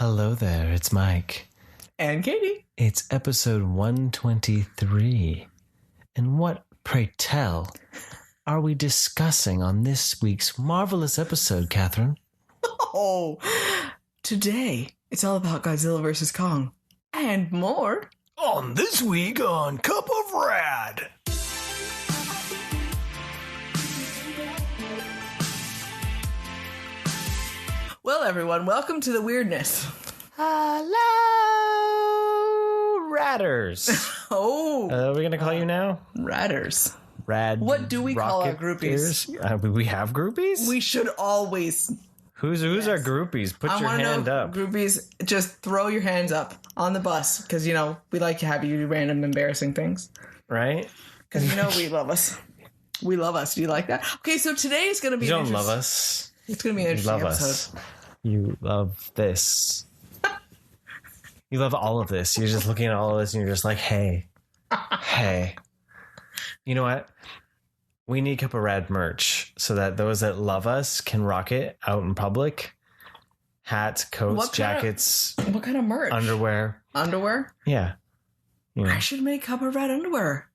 Hello there, it's Mike. And Katie. It's episode 123. And what, pray tell, are we discussing on this week's marvelous episode, Catherine? Oh, today it's all about Godzilla vs. Kong. And more. On this week on Cup of Rad. Well, everyone, welcome to the weirdness. Hello, Radders. Oh. We're going to call you now? Radders. Rad. What do we call our groupies? We have groupies? We should always. Who's our groupies? Put your hand up. Groupies, just throw your hands up on the bus. Because, you know, we like to have you do random embarrassing things. Right? Because, you know, we love us. We love us. Do you like that? Okay, so today is going to be You don't love us. It's going to be an interesting episode. Us. You love this. You love all of this. You're just looking at all of this and you're just like, hey. Hey. You know what? We need Cup of Rad merch so that those that love us can rock it out in public. Hats, coats, jackets. What kind of merch? Underwear. Underwear? Yeah. You know. I should make Cup of Rad underwear.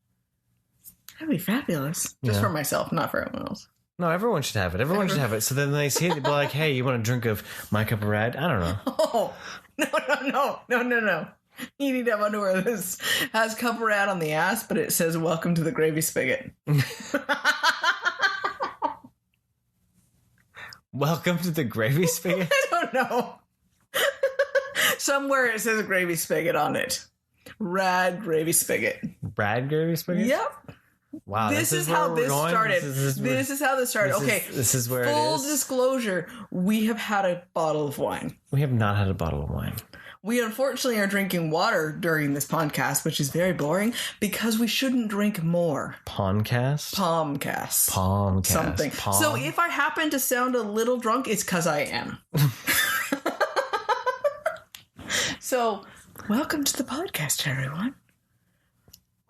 That'd be fabulous. Just for myself, not for everyone else. No, everyone should have it. Everyone should have it. So then they see it, they'll be like, hey, you want a drink of my Cup of Rad? I don't know. Oh, no. You need to have underwear that has Cup of Rad on the ass, but it says, welcome to the gravy spigot. Welcome to the gravy spigot? I don't know. Somewhere it says gravy spigot on it. Rad gravy spigot. Rad gravy spigot? Yep. Wow, this is how this started. This is how this started. Okay. This is where it is. Full disclosure, we have had a bottle of wine. We have not had a bottle of wine. We unfortunately are drinking water during this podcast, which is very boring because we shouldn't drink more. Pomcast? Something. So if I happen to sound a little drunk, it's because I am. So, welcome to the podcast, everyone.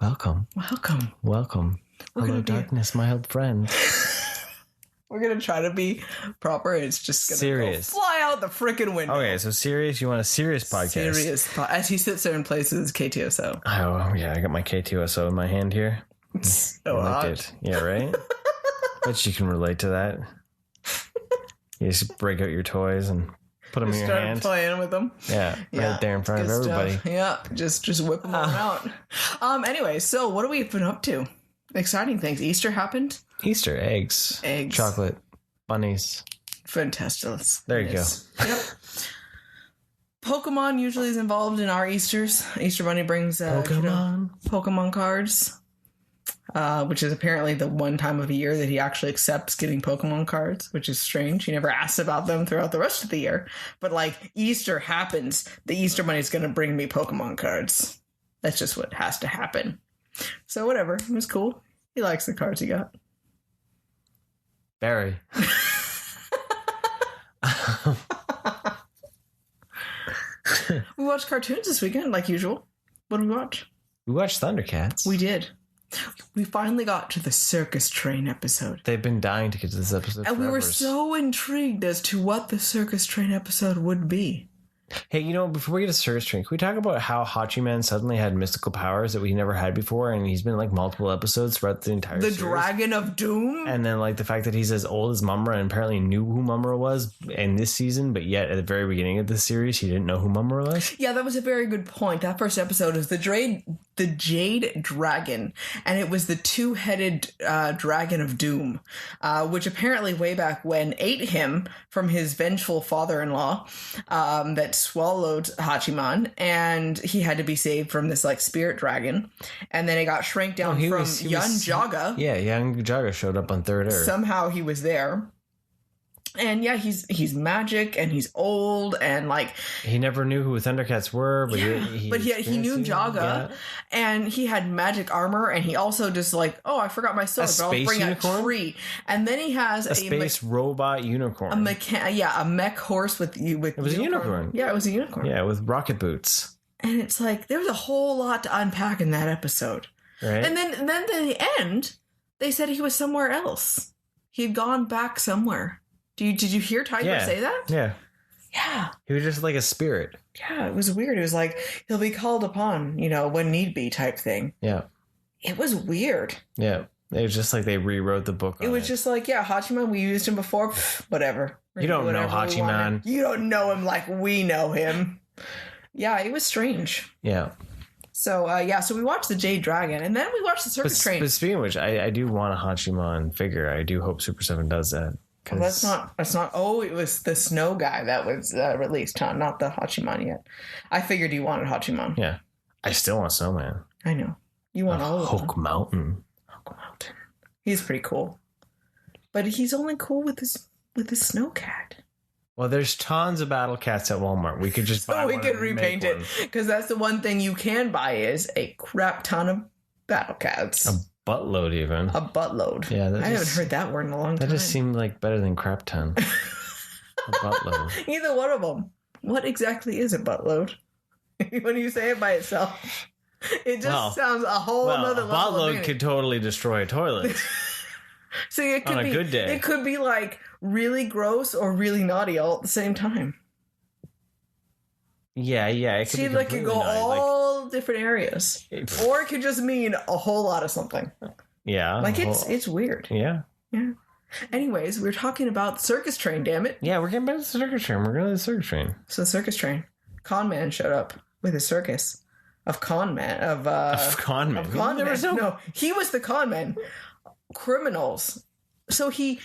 Welcome. Hello, darkness, my old friend. We're going to try to be proper. It's just going to fly out the freaking window. Okay, so serious. You want a serious podcast? As he sits there and plays his KTSO. Oh, yeah. I got my KTSO in my hand here. So odd. Yeah, right? Bet you can relate to that. You just break out your toys and put them in your hand. Start playing with them. Yeah, right there in front of everybody. Stuff. Yeah, just whip them all out. Anyway, so what have we been up to? Exciting things. Easter happened. Easter eggs, chocolate, bunnies. Fantastic. There you go. Yep. Pokemon usually is involved in our Easters. Easter Bunny brings Pokemon cards, which is apparently the one time of the year that he actually accepts getting Pokemon cards, which is strange. He never asks about them throughout the rest of the year. But like Easter happens, the Easter Bunny is going to bring me Pokemon cards. That's just what has to happen. So whatever. It was cool. He likes the cards he got. Very. We watched cartoons this weekend, like usual. What did we watch? We watched Thundercats. We did. We finally got to the circus train episode. They've been dying to get to this episode. And we were so intrigued as to what the circus train episode would be. Hey, you know, before we get to Circus Train, can we talk about how Hachiman suddenly had mystical powers that we never had before, and he's been like multiple episodes throughout the entire series? The Dragon of Doom? And then like the fact that he's as old as Mumra and apparently knew who Mumra was in this season, but yet at the very beginning of the series, he didn't know who Mumra was? Yeah, that was a very good point. That first episode is the Jade Dragon, and it was the two-headed Dragon of Doom, which apparently way back when ate him from his vengeful father-in-law that swallowed Hachiman, and he had to be saved from this like spirit dragon, and then it got shrank down from Young Jaga. Yeah, Young Jaga showed up on Third Earth. Somehow he was there. And yeah, he's magic and he's old and like he never knew who Thundercats were, but he knew Jaga, and he had magic armor, and he also just like, oh, I forgot my sword, but I'll bring a tree. And then he has a space robot unicorn, a mech horse with it was a unicorn. Yeah, it was a unicorn. Yeah, with rocket boots. And it's like there was a whole lot to unpack in that episode, right? And then at the end, they said he was somewhere else. He had gone back somewhere. Did you hear Tiger say that? Yeah. Yeah. He was just like a spirit. Yeah, it was weird. It was like, he'll be called upon, when need be type thing. Yeah. It was weird. Yeah. It was just like they rewrote the book on it. Was just like, Hachiman, we used him before. Whatever. You don't know Hachiman. You don't know him like we know him. Yeah, it was strange. Yeah. So, so we watched the Jade Dragon, and then we watched the Circus Train. But speaking of which, I do want a Hachiman figure. I do hope Super 7 does that. Well, that's not. Oh, it was the snow guy that was released, huh? Not the Hachiman yet. I figured you wanted Hachiman. Yeah. I still want Snowman. I know. You want all of them. Hulk Mountain. He's pretty cool. But he's only cool with his Snowcat. Well, there's tons of Battle Cats at Walmart. We could just buy so one. We could repaint it. Because that's the one thing you can buy is a crap ton of Battle Cats. A buttload, even. A buttload. Yeah, I haven't heard that word in a long time. That just seemed like better than crap ton. A buttload. Either one of them. What exactly is a buttload? When you say it by itself, it just sounds a whole other level. A buttload could totally destroy a toilet. See, it could on a good day. It could be like really gross or really naughty all at the same time. Yeah. It could it could go naughty. all different areas, or it could just mean a whole lot of something. Yeah, it's weird. Yeah. Anyways, we're talking about the Circus Train. Damn it! Yeah, we're getting back to the Circus Train. We're going to the Circus Train. So the Circus Train, Con Man showed up with a circus of con man. No, he was the con man. Criminals. So he's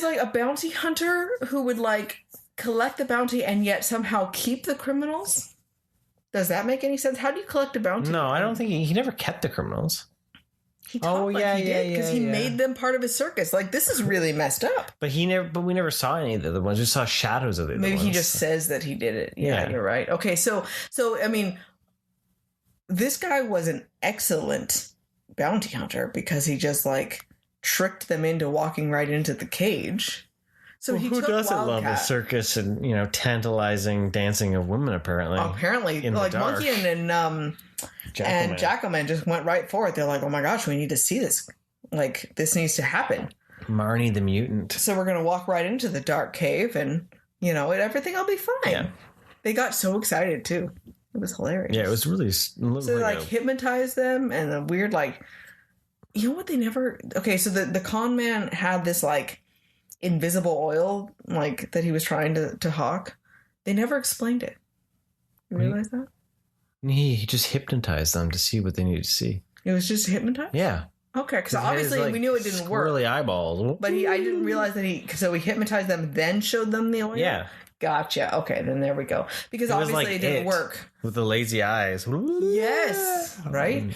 like a bounty hunter who would like collect the bounty and yet somehow keep the criminals. Does that make any sense? How do you collect a bounty? No, I don't think he never kept the criminals. He talked he did because he made them part of his circus. Like, this is really messed up. But we never saw any of the other ones. We saw shadows of the other ones. Maybe he just says that he did it. Yeah, you're right. Okay, so I mean, this guy was an excellent bounty hunter because he just like tricked them into walking right into the cage. So who doesn't love a circus and tantalizing dancing of women? Apparently, like Monkey and Jackalman just went right for it. They're like, oh my gosh, we need to see this. Like, this needs to happen. Marnie the mutant. So we're gonna walk right into the dark cave, and everything will be fine. Yeah. They got so excited too. It was hilarious. Yeah, it was really. So they like hypnotized them, and the weird what they never. Okay, so the con man had this like invisible oil like that he was trying to hawk. They never explained it. You realize that? He just hypnotized them to see what they needed to see. It was just hypnotized? Yeah. Okay, because obviously we knew it didn't work. Squirrely eyeballs. But I didn't realize that he hypnotized them, then showed them the oil? Yeah. Gotcha. Okay, then there we go. Because obviously it didn't work. With the lazy eyes. Yes. Right?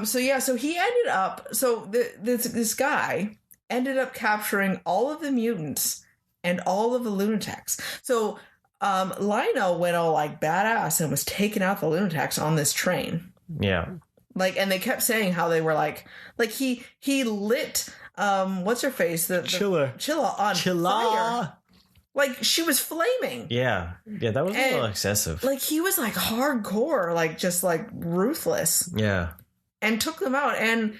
So he ended up... So this guy ended up capturing all of the mutants and all of the lunatics. So Lionel went all like badass and was taking out the lunatics on this train. Yeah. Like, and they kept saying how they were like he lit what's her face, the Chilla on fire. Like, she was flaming. Yeah, that was a little excessive. Like, he was like hardcore, like just like ruthless. Yeah, and took them out. And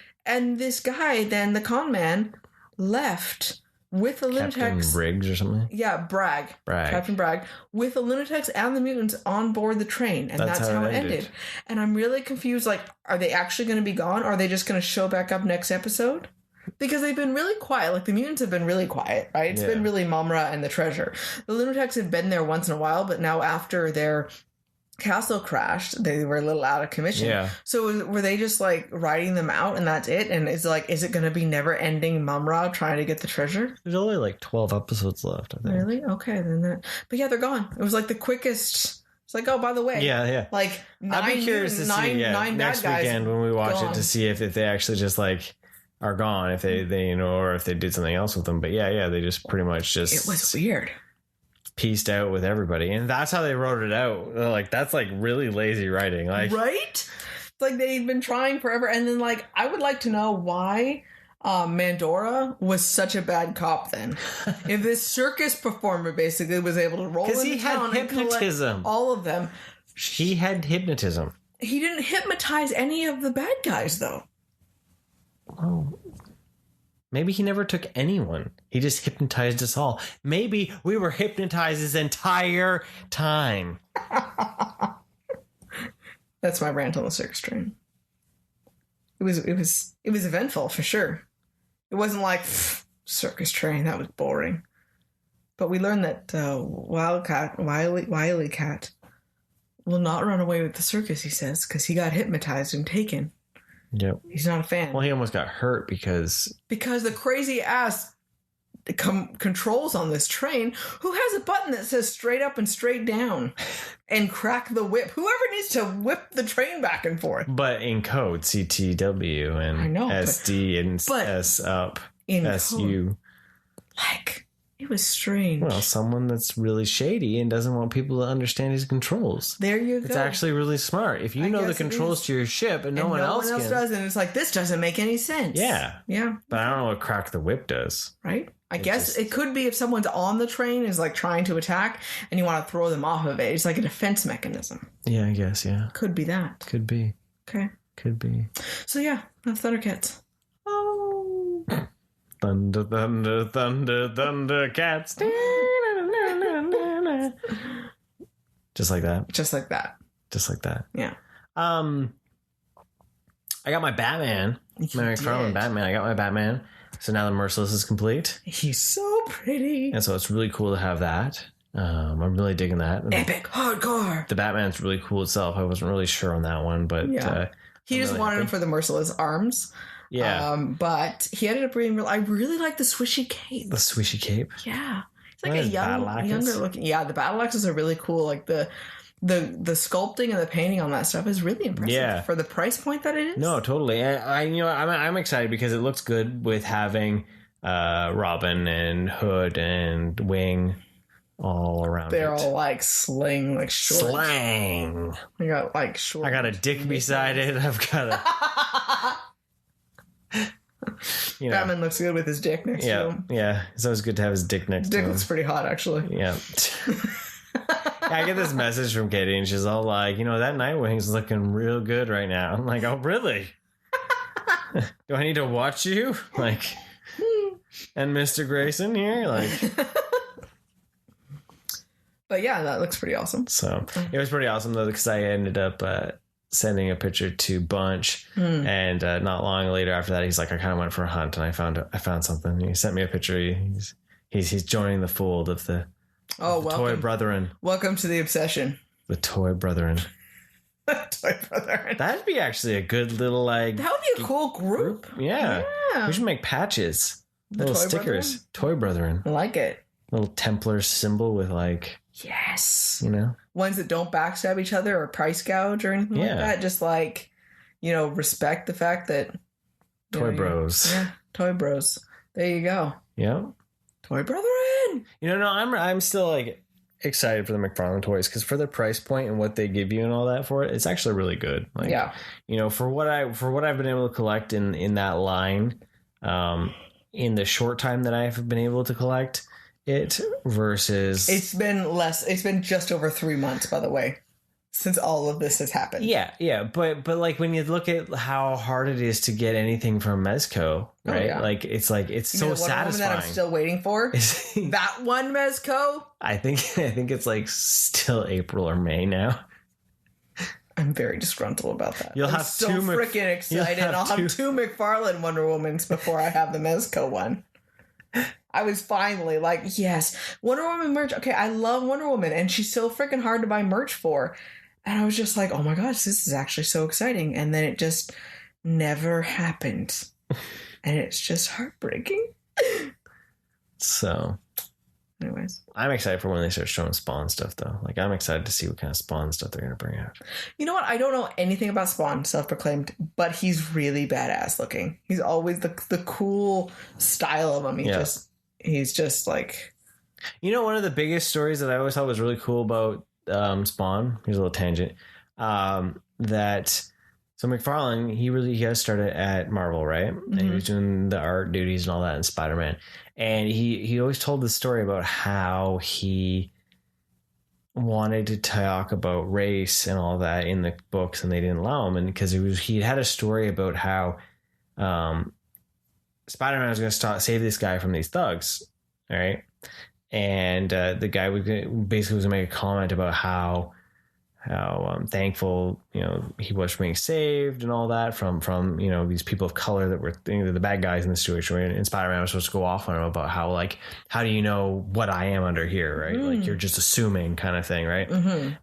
this guy, then the con man, left with the lunatics. Captain Briggs or something. Yeah, Bragg. Captain Bragg, with the lunatics and the mutants on board the train, and that's how it ended. And I'm really confused. Like, are they actually going to be gone? Or are they just going to show back up next episode? Because they've been really quiet. Like, the mutants have been really quiet, right? It's been really Mumra and the treasure. The lunatics have been there once in a while, but now after their castle crashed, they were a little out of commission. Yeah. So were they just like riding them out and that's it? And is it going to be never ending Mumra trying to get the treasure? There's only like 12 episodes left, I think. Really? Okay, then that. But yeah, they're gone. It was like the quickest. It's like, oh, by the way. Yeah. Like, I'd be curious to see nine next bad guys weekend when we watch it to see if they actually just like are gone, if they or if they did something else with them. But yeah, they just pretty much just. It was weird. Pieced out with everybody, and that's how they wrote it out. Like, that's like really lazy writing, like, right? Like, they've been trying forever, and then like I would like to know why Mandora was such a bad cop then. If this circus performer basically was able to roll into he had hypnotism, all of them. He had hypnotism. He didn't hypnotize any of the bad guys though. Oh. Maybe he never took anyone. He just hypnotized us all. Maybe we were hypnotized his entire time. That's my rant on the circus train. It was eventful for sure. It wasn't like circus train, that was boring. But we learned that Wily Cat will not run away with the circus, he says, because he got hypnotized and taken. Yep. He's not a fan. Well, he almost got hurt because the crazy ass controls on this train, who has a button that says straight up and straight down and crack the whip. Whoever needs to whip the train back and forth. But in code, CTW and SD and S up, SU. Code, like, it was strange. Well, someone that's really shady and doesn't want people to understand his controls. There you go. It's actually really smart. If you know the controls to your ship and no one else does, and it's like, this doesn't make any sense. Yeah. Yeah. But I don't know what crack the whip does. Right? I guess it could be if someone's on the train, is like trying to attack, and you want to throw them off of it. It's like a defense mechanism. Yeah, I guess, yeah. Could be that. Could be. Okay. Could be. So yeah, that's Thundercats. Oh. Thunder, thunder, thunder, Thundercats. Just like that. Just like that. Just like that. Yeah. I got my Batman. My McFarlane Batman. I got my Batman. So now the Merciless is complete. He's so pretty. And so it's really cool to have that. I'm really digging that. Epic hardcore. The Batman's really cool itself. I wasn't really sure on that one, but he just wanted him for the Merciless arms. Yeah. But he ended up being I really like the swishy cape. The swishy cape? Yeah. It's like a younger looking. Yeah, the battle axes are really cool. Like the sculpting and the painting on that stuff is really impressive for the price point that it is. No, totally. I'm excited because it looks good with having Robin and Hood and Wing all around. They're all like sling, like short. Slang. I got like short. I got a dick beside it. I've got a. Batman looks good with his dick next to him. Yeah, it's always good to have his dick next to him. Dick looks pretty hot, actually. Yeah. I get this message from Katie, and she's all like, that Nightwing's looking real good right now. I'm like, oh, really? Do I need to watch you? Like, and Mr. Grayson here? Like. But yeah, that looks pretty awesome. So it was pretty awesome, though, because I ended up sending a picture to Bunch, and not long later after that, he's like, I kind of went for a hunt, and I found something. And he sent me a picture. He's joining the fold of the Toy Brethren. Welcome to the obsession. The Toy Brethren. Toy Brethren. That'd be actually a good little that would be a cool group. Yeah. We should make patches. Little stickers. Brethren? Toy Brethren. I like it. Little Templar symbol with yes. Ones that don't backstab each other or price gouge or anything like that. Just respect the fact that Toy Bros. Yeah, Toy Bros. There you go. Yeah. Toy Brethren. I'm still excited for the McFarlane toys because for their price point and what they give you and all that for it, it's actually really good. For what I've been able to collect in that line, in the short time that I've been able to collect it versus it's been just over 3 months, by the way, since all of this has happened. But when you look at how hard it is to get anything from Mezco, right? It's so satisfying. That I'm still waiting for that one Mezco. I think it's still April or May now. I'm very disgruntled about that. I'm so freaking excited. I'll have 2 McFarlane Wonder Womans before I have the Mezco one. I was finally like, yes, Wonder Woman merch. Okay, I love Wonder Woman, and she's so freaking hard to buy merch for. And I was just like, oh my gosh, this is actually so exciting. And then it just never happened. And it's just heartbreaking. So, anyways, I'm excited for when they start showing Spawn stuff, though. I'm excited to see what kind of Spawn stuff they're going to bring out. You know what? I don't know anything about Spawn, self-proclaimed, but he's really badass looking. He's always the cool style of him. He's just like... one of the biggest stories that I always thought was really cool about Spawn, here's a little tangent, so McFarlane, he got started at Marvel, right? Mm-hmm. And he was doing the art duties and all that in Spider-Man. And he always told the story about how he wanted to talk about race and all that in the books, and they didn't allow him. And because he had a story about how Spider-Man was going to save this guy from these thugs, all right? And the guy basically was going to make a comment about how thankful, you know, he was for being saved and all that from you know, these people of color that were, you know, the bad guys in the situation. And Spider-Man was supposed to go off on him about how, like, how do you know what I am under here, right? Like, you're just assuming kind of thing, right?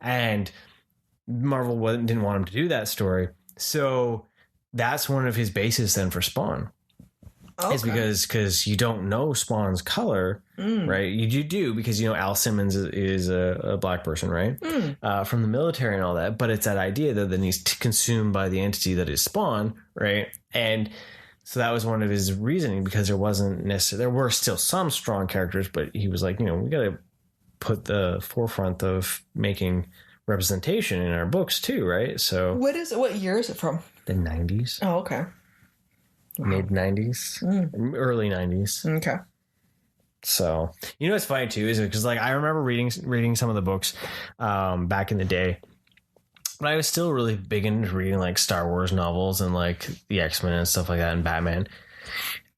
And Marvel didn't want him to do that story. So that's one of his bases then for Spawn. Okay. Is because you don't know Spawn's color, right? You do because, you know, Al Simmons is a black person, right? From the military and all that. But it's that idea that then he's consumed by the entity that is Spawn, right? And so that was one of his reasoning, because there wasn't necessarily, there were still some strong characters, but he was like, you know, we got to put the forefront of making representation in our books too, right? So what year is it from? The 90s. Oh, okay. Wow. Mid 90s, early 90s. Okay. So, you know what's funny too is because, like, I remember reading some of the books back in the day, but I was still really big into reading like Star Wars novels and like the X-Men and stuff like that and Batman.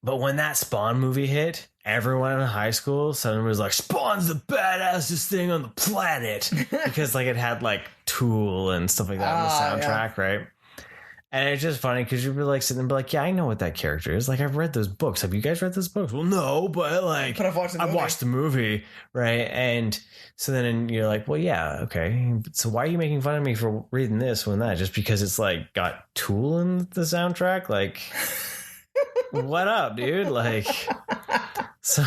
But when that Spawn movie hit, everyone in high school suddenly was like, Spawn's the badassest thing on the planet, because like it had like Tool and stuff like that in the soundtrack, right? And it's just funny because you'd be like sitting there and be like, yeah, I know what that character is. Like, I've read those books. Have you guys read those books? Well, no, but like, but I've watched the movie, right? And so then you're like, well, yeah, okay. So why are you making fun of me for reading this when that? Just because it's like got Tool in the soundtrack? Like, what up, dude? Like, so.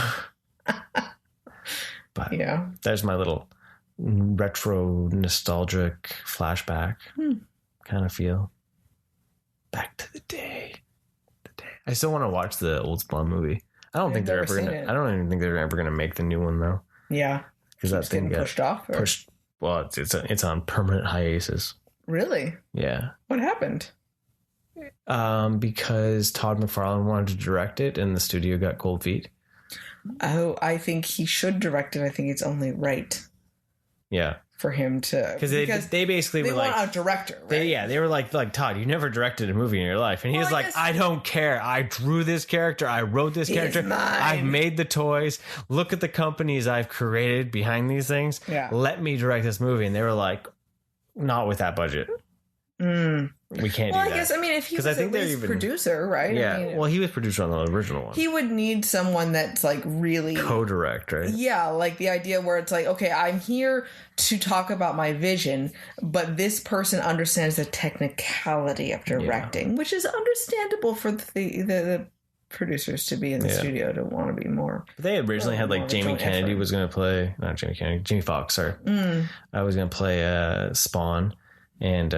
But yeah, there's my little retro nostalgic flashback kind of feel. Back to the day. I still want to watch the old Spawn movie. I don't think they're ever gonna. I don't even think they're ever gonna make the new one though. Yeah, because that thing got pushed off. Pushed. Well, it's on permanent hiatus. Really? Yeah. What happened? Because Todd McFarlane wanted to direct it, and the studio got cold feet. Oh, I think he should direct it. I think it's only right. Yeah. For him to, because they basically were like a director, right? They were like Todd, you never directed a movie in your life, and he was like, I don't care. I drew this character. I wrote this character. I've made the toys. Look at the companies I've created behind these things. Yeah. Let me direct this movie, and they were like, not with that budget. We can't do that. I guess, I mean, if he was at least producer, right? Yeah. I mean, well, he was producer on the original one. He would need someone that's like really co-direct, right? Yeah, like the idea where it's like, okay, I'm here to talk about my vision, but this person understands the technicality of directing, which is understandable for the producers to be in the studio to want to be more. But they originally had like Jamie Kennedy was going to play, not Jamie Kennedy, Jamie Foxx, sorry. I was going to play Spawn, and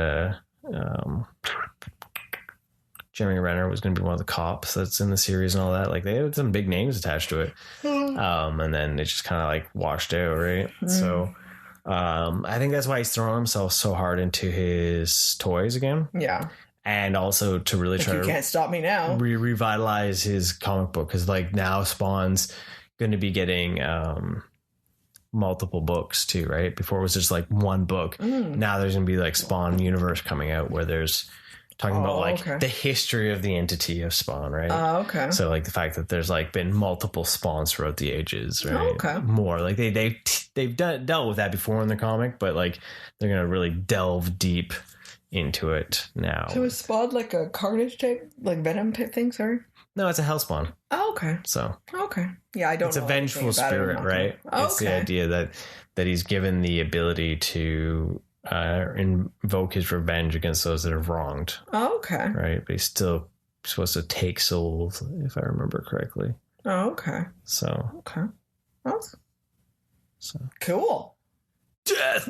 Jeremy Renner was going to be one of the cops that's in the series and all that. Like, they had some big names attached to it. And then it just kind of like washed out, right? So I think that's why he's throwing himself so hard into his toys again. Yeah. And also to really try to can't stop me now. Revitalize his comic book, because like now Spawn's going to be getting multiple books too, right? Before it was just like one book. Now there's going to be like Spawn universe coming out where there's talking about like the history of the entity of Spawn, right? Oh, okay. So like the fact that there's like been multiple Spawns throughout the ages, right? Oh, okay. More like they've dealt with that before in the comic, but like they're going to really delve deep into it now. So is Spawn like a Carnage type, like Venom type thing? Sorry. No, it's a Hellspawn. Oh, okay. So okay, yeah, I don't. It's a vengeful spirit, right? It's the idea that he's given the ability to invoke his revenge against those that have wronged. Oh, okay. Right, but he's still supposed to take souls, if I remember correctly. Oh, okay. So okay, that's so cool. Death.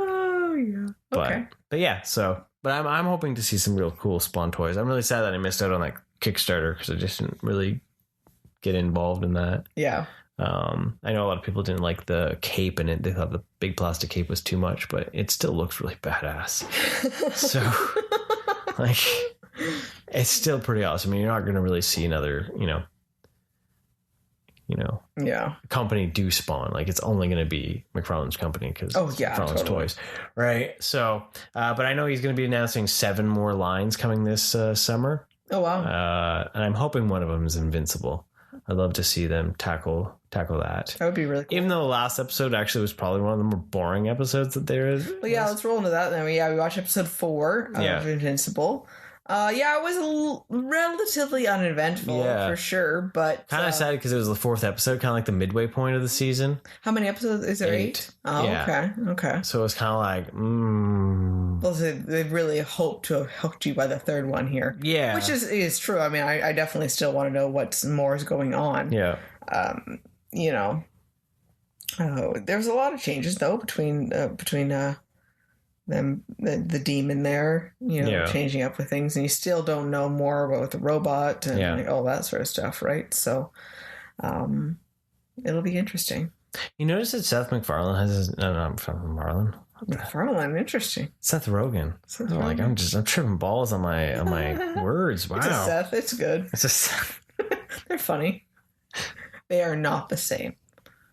Oh yeah. Okay. But yeah, so I'm hoping to see some real cool Spawn toys. I'm really sad that I missed out on that Kickstarter because I just didn't really get involved in that. Yeah. I know a lot of people didn't like the cape in it. They thought the big plastic cape was too much, but it still looks really badass. So like it's still pretty awesome. I mean, you're not going to really see another, company do Spawn. Like, it's only going to be McFarlane's company because McFarlane's toys, right? So, but I know he's going to be announcing 7 more lines coming this summer. Oh wow! And I'm hoping one of them is Invincible. I'd love to see them tackle that. That would be really cool. Even though the last episode actually was probably one of the more boring episodes that there is. Well, yeah, let's roll into that then. We watched episode 4 of Invincible. It was relatively uneventful for sure, but kind of sad because it was the 4th episode, kind of like the midway point of the season. How many episodes is there? 8? Oh, yeah. Okay. So it was kind of like, Well, they really hope to have hooked you by the 3rd one here. Yeah, which is true. I mean, I definitely still want to know what more is going on. Yeah. There's a lot of changes though between them, the demon there, changing up with things, and you still don't know more about the robot and all that sort of stuff, right? So, it'll be interesting. You notice that Seth MacFarlane has MacFarlane, interesting. Seth Rogen. I'm tripping balls on my words. Wow, it's a Seth. It's good. It's a Seth. They're funny. They are not the same.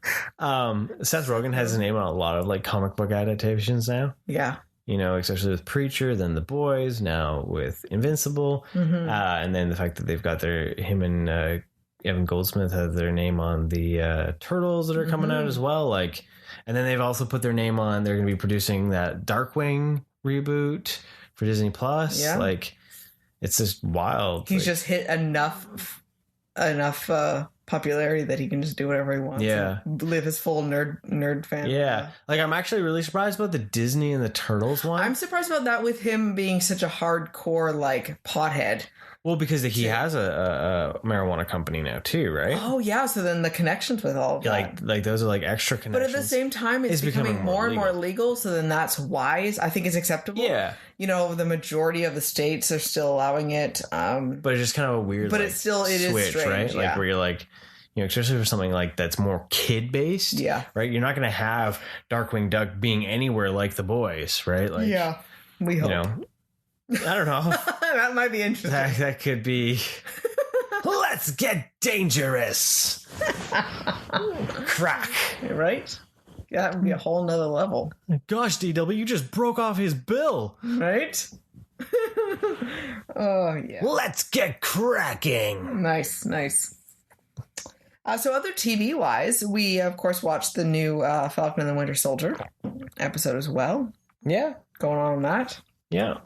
Seth Rogen has his name on a lot of like comic book adaptations now. Yeah. Especially with Preacher, then The Boys, now with Invincible, and then the fact that they've got him and Evan Goldsmith have their name on the Turtles that are coming out as well. Like, and then they've also put their name on. They're going to be producing that Darkwing reboot for Disney Plus. Yeah. Like, it's just wild. He's just hit enough popularity that he can just do whatever he wants. Yeah, live his full nerd fan. Yeah, like I'm actually really surprised about the Disney and the Turtles one. I'm surprised about that with him being such a hardcore like pothead. Well, because he has a marijuana company now too, right? Oh yeah, so then the connections with all of that, like those are like extra connections. But at the same time, it's becoming more and more legal. So then that's wise. I think it's acceptable. Yeah, the majority of the states are still allowing it. But it's just kind of a weird. But like, it is strange, right? Yeah. Like where you're like, especially for something like that's more kid based. Yeah, right. You're not going to have Darkwing Duck being anywhere like The Boys, right? Like, yeah, we hope. I don't know. That might be interesting. That could be. Let's get dangerous. Crack. Right? Yeah, that would be a whole nother level. Gosh, DW, you just broke off his bill. Right? Oh, yeah. Let's get cracking. Nice. So other TV-wise, we, of course, watched the new Falcon and the Winter Soldier episode as well. Yeah. Going on that. Yeah.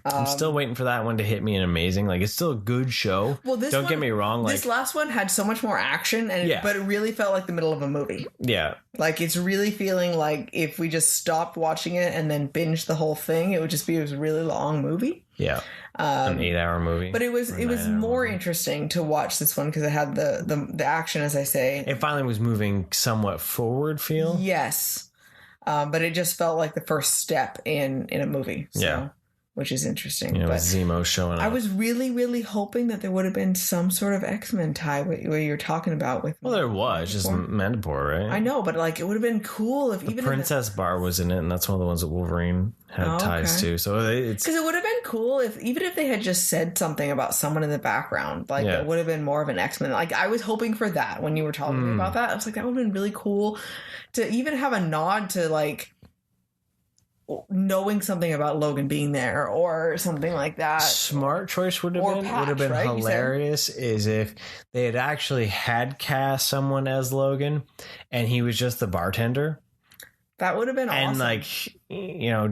I'm still waiting for that one to hit me in amazing. Like, it's still a good show. Well, don't get me wrong. Like, this last one had so much more action, but it really felt like the middle of a movie. Yeah. Like, it's really feeling like if we just stopped watching it and then binged the whole thing, it would just be a really long movie. Yeah. An 8-hour movie. But it was more interesting to watch this one because it had the action, as I say. It finally was moving somewhat forward feel. Yes. But it just felt like the first step in a movie. So. Yeah. Which is interesting. But with Zemo showing up. I was really, really hoping that there would have been some sort of X-Men tie where you're talking about with. Well, there was just Mandapore, right? I know, but like it would have been cool if even Princess Bar was in it, and that's one of the ones that Wolverine had ties to. So it's because it would have been cool if they had just said something about someone in the background, like it would have been more of an X-Men. Like I was hoping for that when you were talking to me about that. I was like, that would have been really cool to even have a nod to like. Knowing something about Logan being there or something like that. Smart choice would have been right? Hilarious is if they had actually had cast someone as Logan and he was just the bartender. That would have been awesome. And like,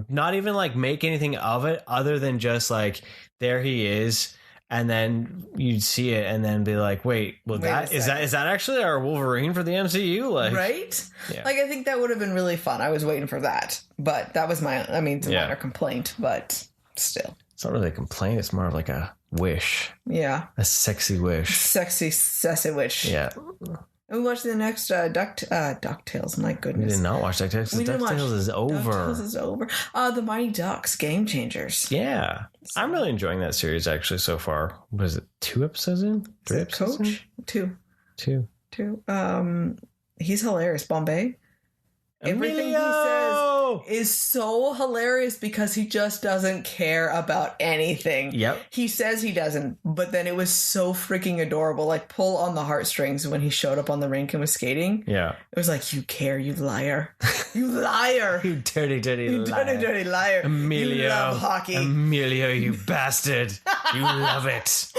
not even like make anything of it other than just like, there he is. And then you'd see it and then be like, wait is that actually our Wolverine for the MCU? Like, right? Yeah. Like, I think that would have been really fun. I was waiting for that. But that was it's a minor complaint, but still. It's not really a complaint. It's more of like a wish. Yeah. A sexy wish. Sexy, sassy wish. Yeah. And we watched the next DuckTales. My goodness. We did not watch DuckTales. DuckTales is over. DuckTales is over. The Mighty Ducks, Game Changers. Yeah. So. I'm really enjoying that series actually so far. What is it? 2 episodes in? 3 episodes Coach? in? 2. He's hilarious. Bombay. Everything he says. go. is so hilarious because he just doesn't care about anything. Yep. He says he doesn't, but then it was so freaking adorable. Like, pull on the heartstrings when he showed up on the rink and was skating. Yeah. It was like, you care, you liar. You liar. You dirty, dirty You liar. dirty, dirty liar. Emilio. You love hockey. Emilio, you bastard. You love it.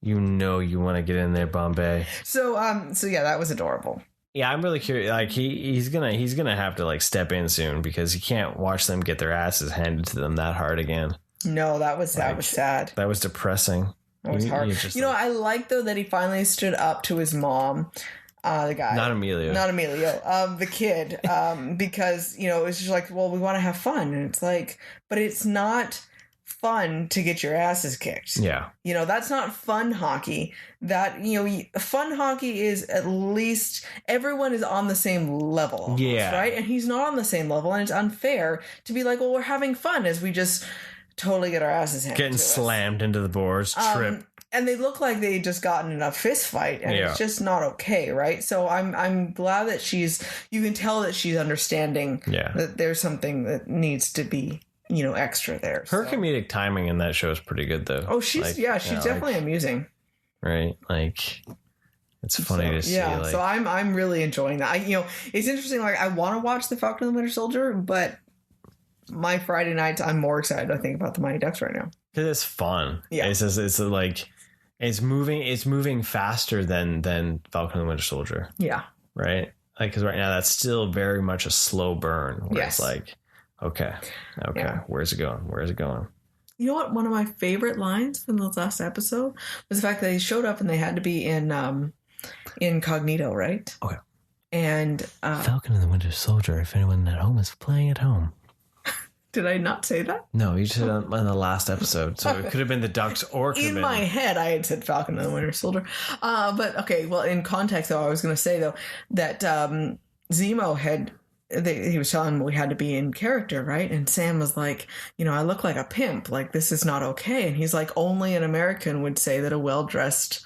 You know you want to get in there, Bombay. So yeah, that was adorable. Yeah, I'm really curious. Like he's gonna have to like step in soon because you can't watch them get their asses handed to them that hard again. No, that was sad. That was depressing. That was hard. I like though that he finally stood up to his mom. The guy, not Emilio, the kid, because it was just like, well, we want to have fun, and it's like, but it's not fun to get your asses kicked. Yeah. That's not fun hockey. That, fun hockey is at least everyone is on the same level. Almost, yeah. Right. And he's not on the same level. And it's unfair to be like, well, we're having fun as we just totally get our asses handed getting to slammed us. Into the boards. Trip. And they look like they just gotten in a fist fight, and it's just not okay, right? So I'm glad that you can tell that she's understanding that there's something that needs to be, extra there. Her comedic timing in that show is pretty good, though. Oh, she's definitely amusing. Right, like it's funny to see. Yeah, so I'm really enjoying that. It's interesting. Like, I want to watch The Falcon and the Winter Soldier, but my Friday nights, I'm more excited, I think, about the Mighty Ducks right now because it's fun. Yeah, it's like it's moving faster than Falcon and the Winter Soldier. Yeah, right. Like, because right now that's still very much a slow burn. Where it's like, okay, where's it going? You know what? One of my favorite lines from the last episode was the fact that they showed up and they had to be in incognito, right? Okay. And Falcon and the Winter Soldier, if anyone at home is playing at home. Did I not say that? No, you said on the last episode. So it could have been the Ducks or could have been... my head, I had said Falcon and the Winter Soldier. But okay, well, in context, though, I was going to say, though, that Zemo had... he was telling him we had to be in character, right? And Sam was like, I look like a pimp. Like, this is not okay. And he's like, only an American would say that a well-dressed,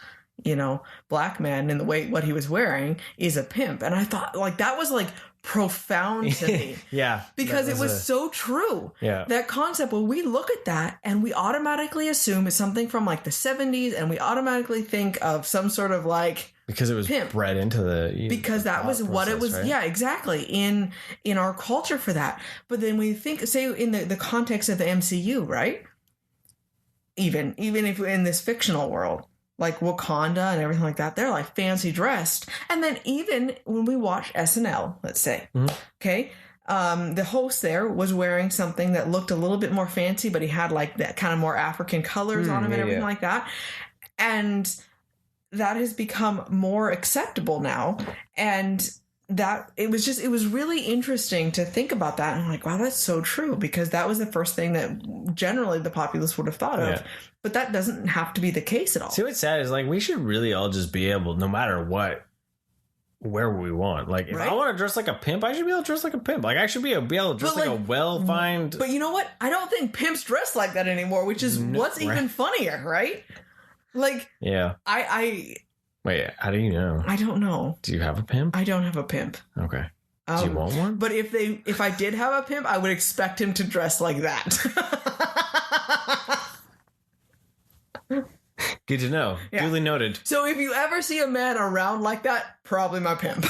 black man in the way what he was wearing is a pimp. And I thought, like, that was like profound to me. Yeah. Because it was so true. Yeah. That concept, when we look at that and we automatically assume it's something from like the 70s, and we automatically think of some sort of like... Because it was pimp. Bred into the... Because that was what it was. Right? Yeah, exactly. In our culture for that. But then we think, say in the context of the MCU, right? Even if in this fictional world, like Wakanda and everything like that, they're like fancy dressed. And then even when we watch SNL, let's say, okay, the host there was wearing something that looked a little bit more fancy, but he had like that kind of more African colors on him and everything like that. And that has become more acceptable now. And that it was really interesting to think about that. And I'm like, wow, that's so true, because that was the first thing that generally the populace would have thought of. But that doesn't have to be the case at all. See, what's sad is like, we should really all just be able, no matter what, where we want. Like, if I want to dress like a pimp, I should be able to dress like a pimp. Like, I should be able to dress like a well-defined... But you know what? I don't think pimps dress like that anymore, which is what's even funnier, right? Like, yeah. Wait, how do you know? I don't know. Do you have a pimp? I don't have a pimp. Okay. Do you want one? But if I did have a pimp, I would expect him to dress like that. Good to know. Yeah. Duly noted. So if you ever see a man around like that, probably my pimp.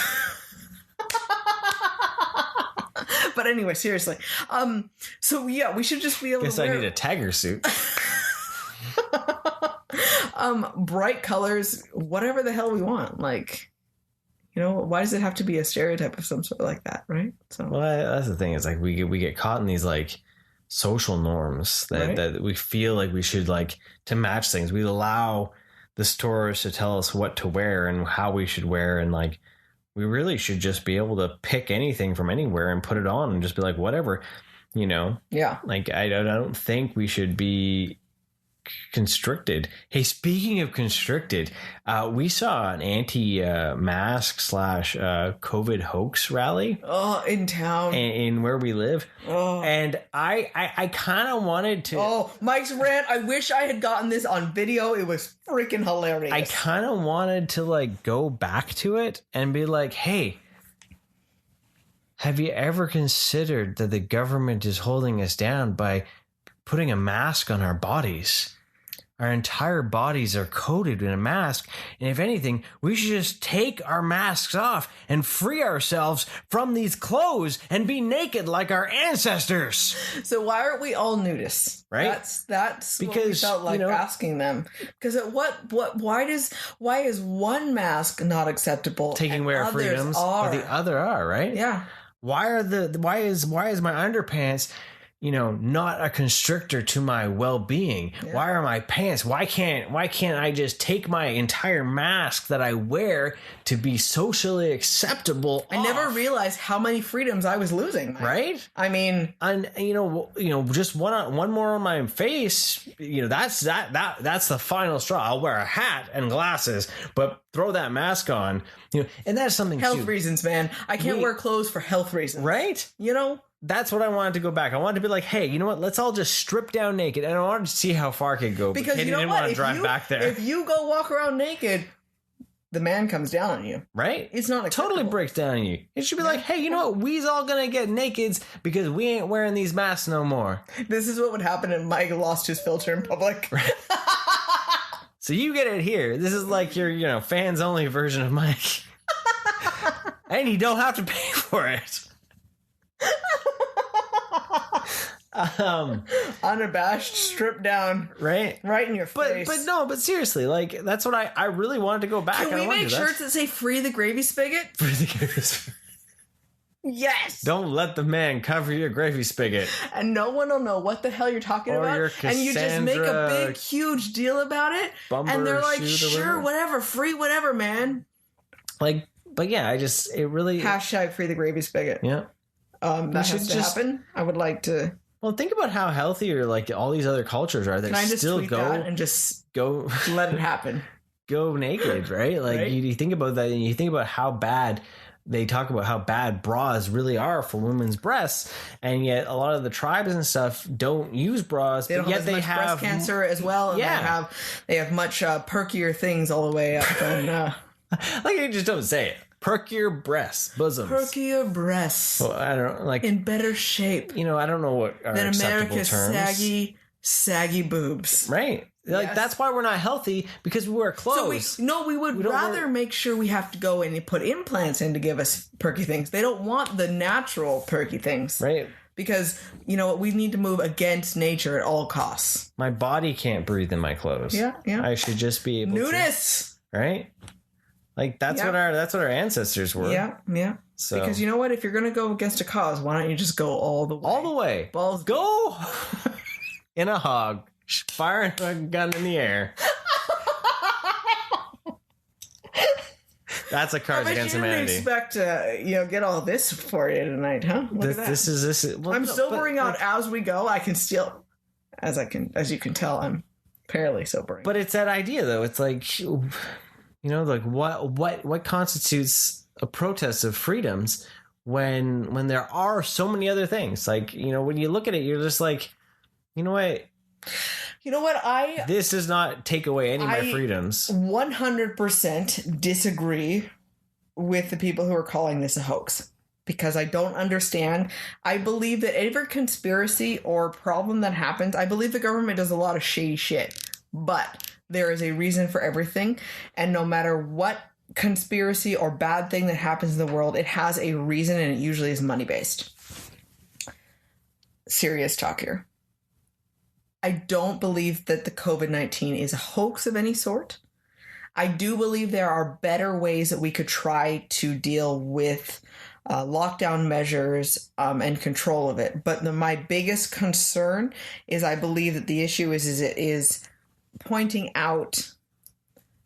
But anyway, seriously. So yeah, we should just be able to wear... I need a tiger suit. Bright colors, whatever the hell we want. Like, why does it have to be a stereotype of some sort like that, right? So, well, that's the thing. Is like we get caught in these like social norms that we feel like we should like to match things. We allow the stores to tell us what to wear and how we should wear, and like we really should just be able to pick anything from anywhere and put it on and just be like whatever, Yeah. Like I don't think we should be constricted. Hey, speaking of constricted, we saw an anti-mask / COVID hoax rally. Oh, in town, in where we live. Oh, and I kind of wanted to. Oh, Mike's rant. I wish I had gotten this on video. It was freaking hilarious. I kind of wanted to like go back to it and be like, hey, have you ever considered that the government is holding us down by putting a mask on our bodies? Our entire bodies are coated in a mask. And if anything, we should just take our masks off and free ourselves from these clothes and be naked like our ancestors. So why aren't we all nudists? Right? That's because what we felt like asking them. Because why is one mask not acceptable? Taking away our freedoms, but the other are, right? Yeah. Why is my underpants, not a constrictor to my well-being? Yeah. Why are my pants? Why can't I just take my entire mask that I wear to be socially acceptable I never realized how many freedoms I was losing. Right? I mean, and just one more on my face, that's the final straw. I'll wear a hat and glasses, but throw that mask on, and that's something health reasons, man. I can't wear clothes for health reasons. Right? That's what I wanted to go back. I wanted to be like, hey, you know what? Let's all just strip down naked. And I wanted to see how far I could go. Because you didn't want to drive back there. If you go walk around naked, the man comes down on you. Right? It's not acceptable. Totally breaks down on you. It should be like, hey, you know what? We's all going to get nakeds because we ain't wearing these masks no more. This is what would happen if Mike lost his filter in public. Right. So you get it here. This is like your, fans only version of Mike. And you don't have to pay for it. Unabashed, stripped down, right in your face. But seriously, like that's what I really wanted to go back. Can we make shirts that say "Free the Gravy Spigot"? Free the gravy spigot. Yes. Don't let the man cover your gravy spigot, and no one will know what the hell you're talking about. And you just make a big, huge deal about it, and they're like, "Sure, whatever, free, whatever, man." Like, but yeah, it really #Free the Gravy Spigot. Yeah. That has to happen. I would like to. Well, think about how healthy like all these other cultures are that Can I just still tweet go that and just go let it happen. Go naked, right? Like right? You think about that, and you think about how bad they talk about how bad bras really are for women's breasts, and yet a lot of the tribes and stuff don't use bras, but yet they have breast cancer as well. And yeah, they have much perkier things all the way up. And, like you just don't say it. Perkier breasts, bosoms. Perkier breasts. Well, I don't like in better shape. I don't know what are than acceptable America's terms. saggy boobs. Right. Like yes. That's why we're not healthy, because we wear clothes. So we would rather make sure we have to go and put implants in to give us perky things. They don't want the natural perky things. Right. Because, we need to move against nature at all costs. My body can't breathe in my clothes. Yeah. I should just be able Nudists! to. Right? Like that's what our ancestors were. Yeah. So because you know what? If you're gonna go against a cause, why don't you just go all the way? All the way. Balls go in a hog, firing a gun in the air. That's a Cards Against Humanity. You didn't expect to get all this for you tonight, huh? Look at that. This is. Well, I'm sobering out as we go. I can still, as you can tell, I'm fairly sobering. But it's that idea, though. It's like. Like what constitutes a protest of freedoms when there are so many other things? Like, when you look at it, you're just like, what? This does not take away any of my freedoms. 100% disagree with the people who are calling this a hoax. Because I don't understand. I believe that every conspiracy or problem that happens, I believe the government does a lot of shady shit. But there is a reason for everything, and no matter what conspiracy or bad thing that happens in the world, it has a reason, and it usually is money-based. Serious talk here. I don't believe that the COVID-19 is a hoax of any sort. I do believe there are better ways that we could try to deal with lockdown measures and control of it. But my biggest concern is I believe that the issue is pointing out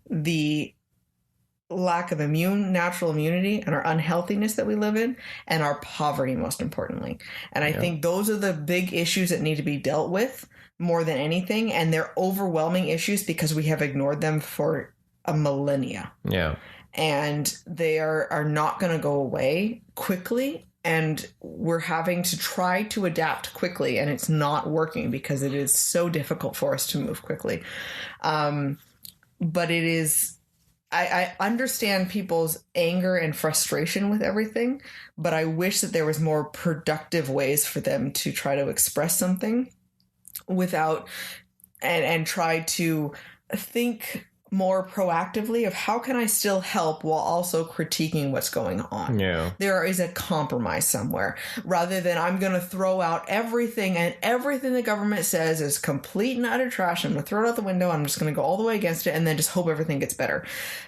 the lack of natural immunity and our unhealthiness that we live in, and our poverty, most importantly. And I think those are the big issues that need to be dealt with more than anything. And they're overwhelming issues because we have ignored them for a millennia. Yeah. And they are not going to go away quickly. And we're having to try to adapt quickly, and it's not working because it is so difficult for us to move quickly. But it is I understand people's anger and frustration with everything, but I wish that there was more productive ways for them to try to express something without and try to think more proactively of how can I still help while also critiquing what's going on. Yeah. There is a compromise somewhere rather than I'm going to throw out everything and everything the government says is complete and utter trash. I'm going to throw it out the window. I'm just going to go all the way against it and then just hope everything gets better.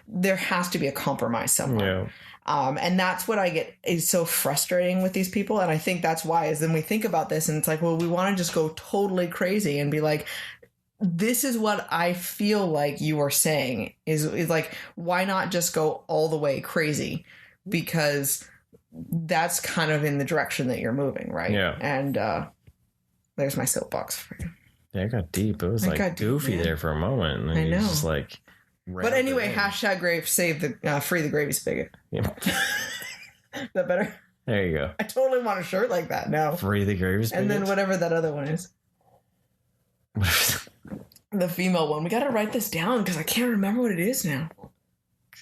There has to be a compromise somewhere. Yeah. And that's what I get is so frustrating with these people. And I think that's why is then we think about this and it's like, well, we want to just go totally crazy and be like, this is what I feel like you are saying is like, why not just go all the way crazy? Because that's kind of in the direction that you're moving, right? Yeah. And there's my soapbox for you. Yeah, it got deep. It was like goofy there for a moment. And I know. Just like, but anyway, hashtag free the gravy spigot. Yeah. Is that better? There you go. I totally want a shirt like that now. Free the gravy spigot. And then whatever that other one is. The female one. We got to write this down because I can't remember what it is now.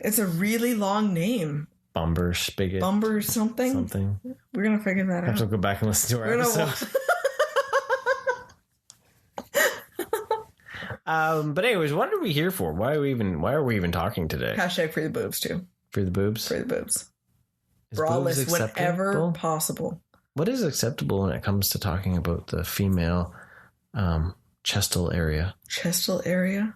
It's a really long name. Bumber spigot. Bumber something. Something. We're going to figure that out. I have to go back and listen to our episode. But anyways, what are we here for? Why are we even talking today? Hashtag free the boobs too. Free the boobs? Free the boobs. Braless whenever possible. What is acceptable when it comes to talking about the female chestal area? Chestal area?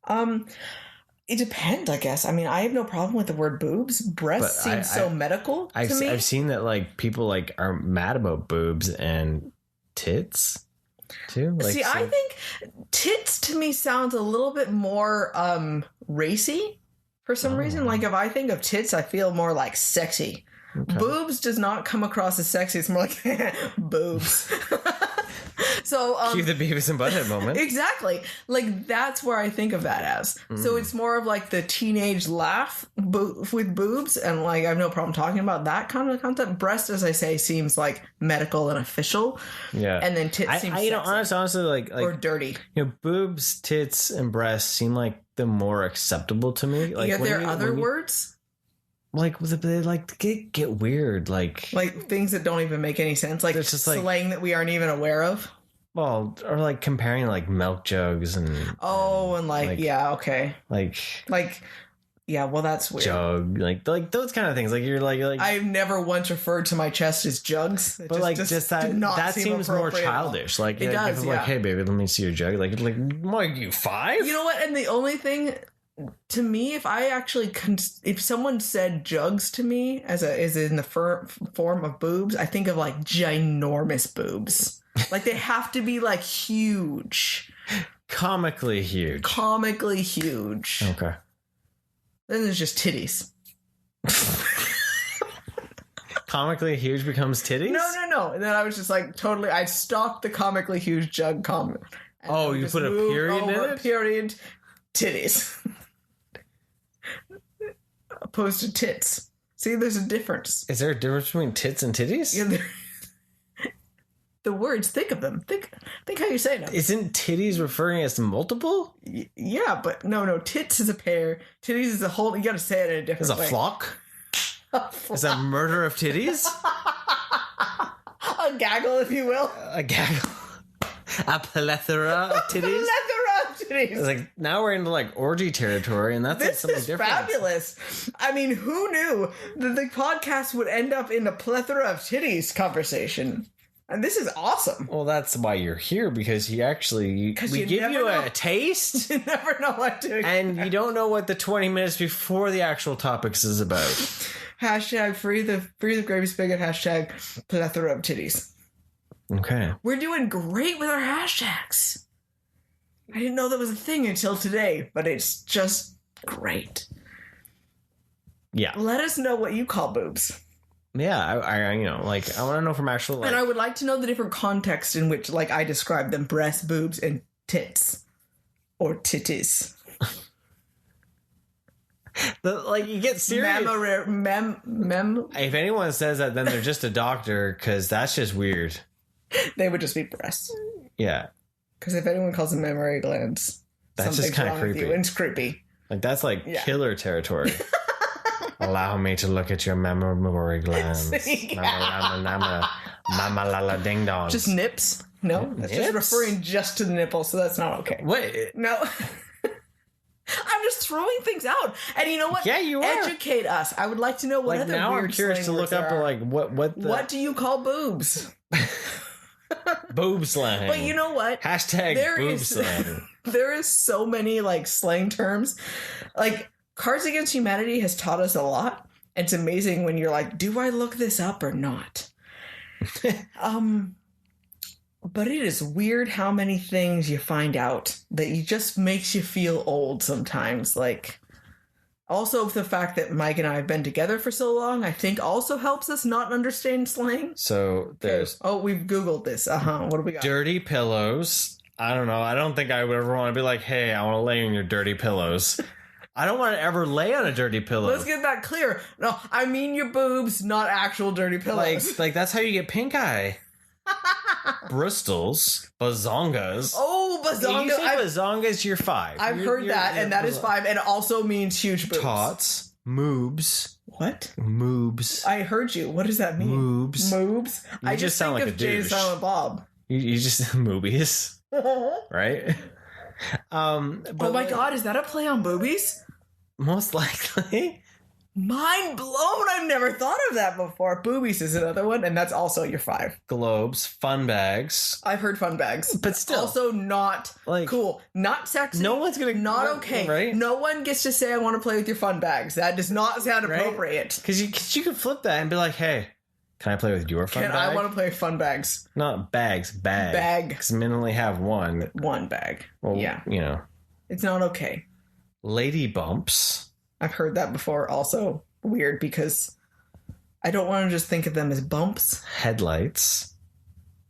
It depends, I guess. I mean, I have no problem with the word boobs. Breasts seem so medical to me. I've seen that like people like are mad about boobs and tits too. Like, see, I think tits to me sounds a little bit more racy for some reason. Like if I think of tits, I feel more like sexy. Okay. Boobs does not come across as sexy. It's more like boobs. So cue the Beavis and Butthead moment. Exactly. Like that's where I think of that as. So it's more of like the teenage laugh with boobs, and like I have no problem talking about that kind of concept. Breast, as I say, seems like medical and official. Yeah. And then tits seems sexy. Honestly, like or dirty. Boobs, tits, and breasts seem like the more acceptable to me. Like there are other words. Like they like get weird, like things that don't even make any sense, like it's just slang that we aren't even aware of. Well, or like comparing like milk jugs and yeah, okay, like yeah, well that's weird. Jug, like those kind of things. Like you're like I've never once referred to my chest as jugs. But just that seems more childish. Like it does. Like, hey baby, let me see your jug. Like what, you 5? You know what? And the only thing. To me, if I actually if someone said jugs to me as in the form of boobs, I think of like ginormous boobs. Like they have to be like huge, comically huge. Okay. Then there's just titties. Comically huge becomes titties? No. And then I was just like totally. I stalked the comically huge jug comment. Oh, you put a period in it. Period. Titties. Opposed to tits. See, there's a difference. Is there a difference between tits and titties? Yeah, the words, think of them. Think how you say them. Isn't titties referring as multiple? Yeah, but no. Tits is a pair. Titties is a whole. You got to say it in a different way. Is a flock? Is that murder of titties? A gaggle, if you will. A gaggle. A plethora of titties. It's like now we're into like orgy territory, and that's like something different. Fabulous. I mean, who knew that the podcast would end up in a plethora of titties conversation? And this is awesome. Well, that's why you're here, because we give you a taste. You never know what to expect. And you don't know what the 20 minutes before the actual topics is about. Hashtag free the gravy spigot. Hashtag plethora of titties. Okay. We're doing great with our hashtags. I didn't know that was a thing until today, but it's just great. Yeah. Let us know what you call boobs. Yeah, I want to know from actual. And I would like to know the different context in which, like, I describe them: breasts, boobs, and tits, or titties. You get serious. If anyone says that, then they're just a doctor, because that's just weird. They would just be breasts. Yeah. Because if anyone calls them mammary glands, that's just kind of creepy. It's creepy. Like, that's like killer territory. Allow me to look at your memory glands. Mama lala ding dong. Just nips? No, that's just referring just to the nipple, so that's not okay. Wait. No. I'm just throwing things out. And you know what? Yeah, you are. Educate us. I would like to know what like, other now weird I'm curious to look up like what do you call boobs? Boob slang. But you know what? Hashtag boob slang. There is so many like slang terms. Like Cards Against Humanity has taught us a lot. It's amazing when you're like, do I look this up or not? But it is weird how many things you find out that just makes you feel old sometimes. Like, also the fact that Mike and I have been together for so long, I think also helps us not understand slang. So there's... Oh, we've Googled this. What do we got? Dirty pillows. I don't know. I don't think I would ever want to be like, hey, I want to lay on your dirty pillows. I don't want to ever lay on a dirty pillow. Let's get that clear. No, I mean your boobs, not actual dirty pillows. Like that's how you get pink eye. Bristols, bazongas. Oh, bazonga! You say bazongas, you're 5. I've heard that, and that is 5, and it also means huge boobs. Tots, moobs. What? Moobs. I heard you. What does that mean? Moobs. Moobs. You just sound like a Jay douche. Silent Bob. You just moobies, right? But oh my God, is that a play on boobies? Most likely. Mind blown. I've never thought of that before. Boobies is another one, and that's also your 5. Globes, fun bags. I've heard fun bags. But still. Also not like, cool. Not sexy. No one's going to... Not okay. Right? No one gets to say, I want to play with your fun bags. That does not sound appropriate. Because you could flip that and be like, hey, can I play with your fun bag? I want to play fun bags. Not bags, bag. Bag. Because men only have one. One bag. Well, yeah. You know. It's not okay. Lady bumps. I've heard that before. Also weird because I don't want to just think of them as bumps. Headlights.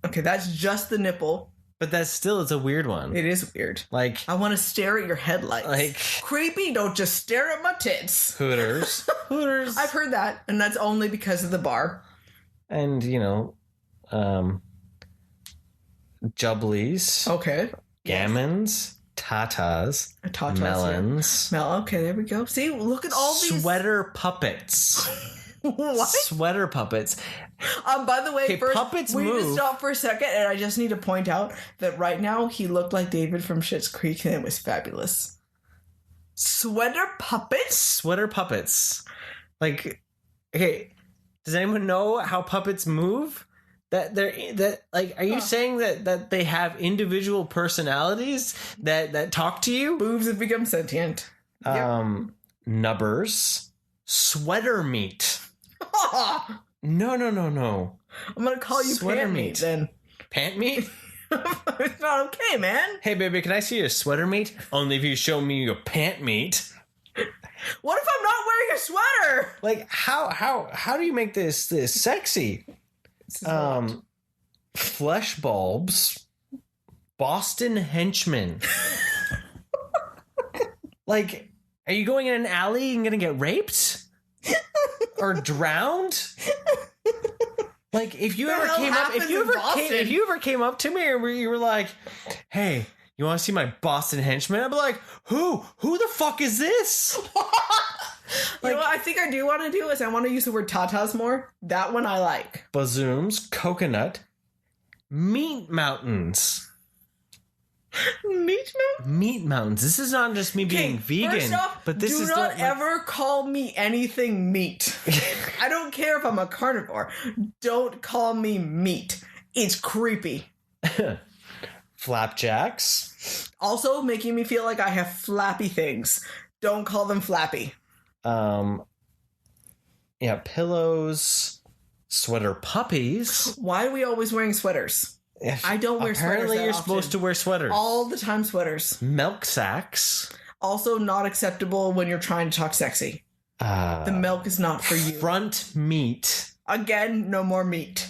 Okay, that's just the nipple. But that's still, it's a weird one. It is weird. Like, I want to stare at your headlights. Like, creepy, don't just stare at my tits. Hooters. Hooters. I've heard that, and that's only because of the bar. And, you know, jubblies. Okay. Gammons. Tatas. Melons. Yeah. Okay, there we go. See, look at all these. Sweater puppets. What? Sweater puppets. By the way, first, puppets we need move. to stop for a second, and I just need to point out that right now he looked like David from Schitt's Creek, and it was fabulous. Sweater puppets? Sweater puppets. Like, okay, does anyone know how puppets move? Are you saying that they have individual personalities that talk to you? Boobs have become sentient. Nubbers. Sweater meat. No. I'm gonna call you sweater pant meat then. Pant meat? It's not okay, man. Hey, baby, can I see your sweater meat? Only if you show me your pant meat. What if I'm not wearing a sweater? Like, how do you make this sexy? Flesh bulbs, Boston henchmen. Like, are you going in an alley and gonna get raped or drowned? Like, if you ever came up to me and you were like, "Hey, you want to see my Boston henchman?" I'd be like, "Who the fuck is this?" You know what I think I do want to do is I want to use the word tatas more. That one I like. Bazooms, coconut, meat mountains. Meat mountains? Meat mountains. This is not just me being vegan, first off, but this do is not ever call me anything meat. I don't care if I'm a carnivore. Don't call me meat. It's creepy. Flapjacks. Also making me feel like I have flappy things. Don't call them flappy. Yeah, pillows, sweater puppies. Why are we always wearing sweaters? I don't wear sweaters. Apparently, you're supposed to wear sweaters all the time. Sweaters. Milk sacks. Also, not acceptable when you're trying to talk sexy. The milk is not for you. Front meat. Again, no more meat.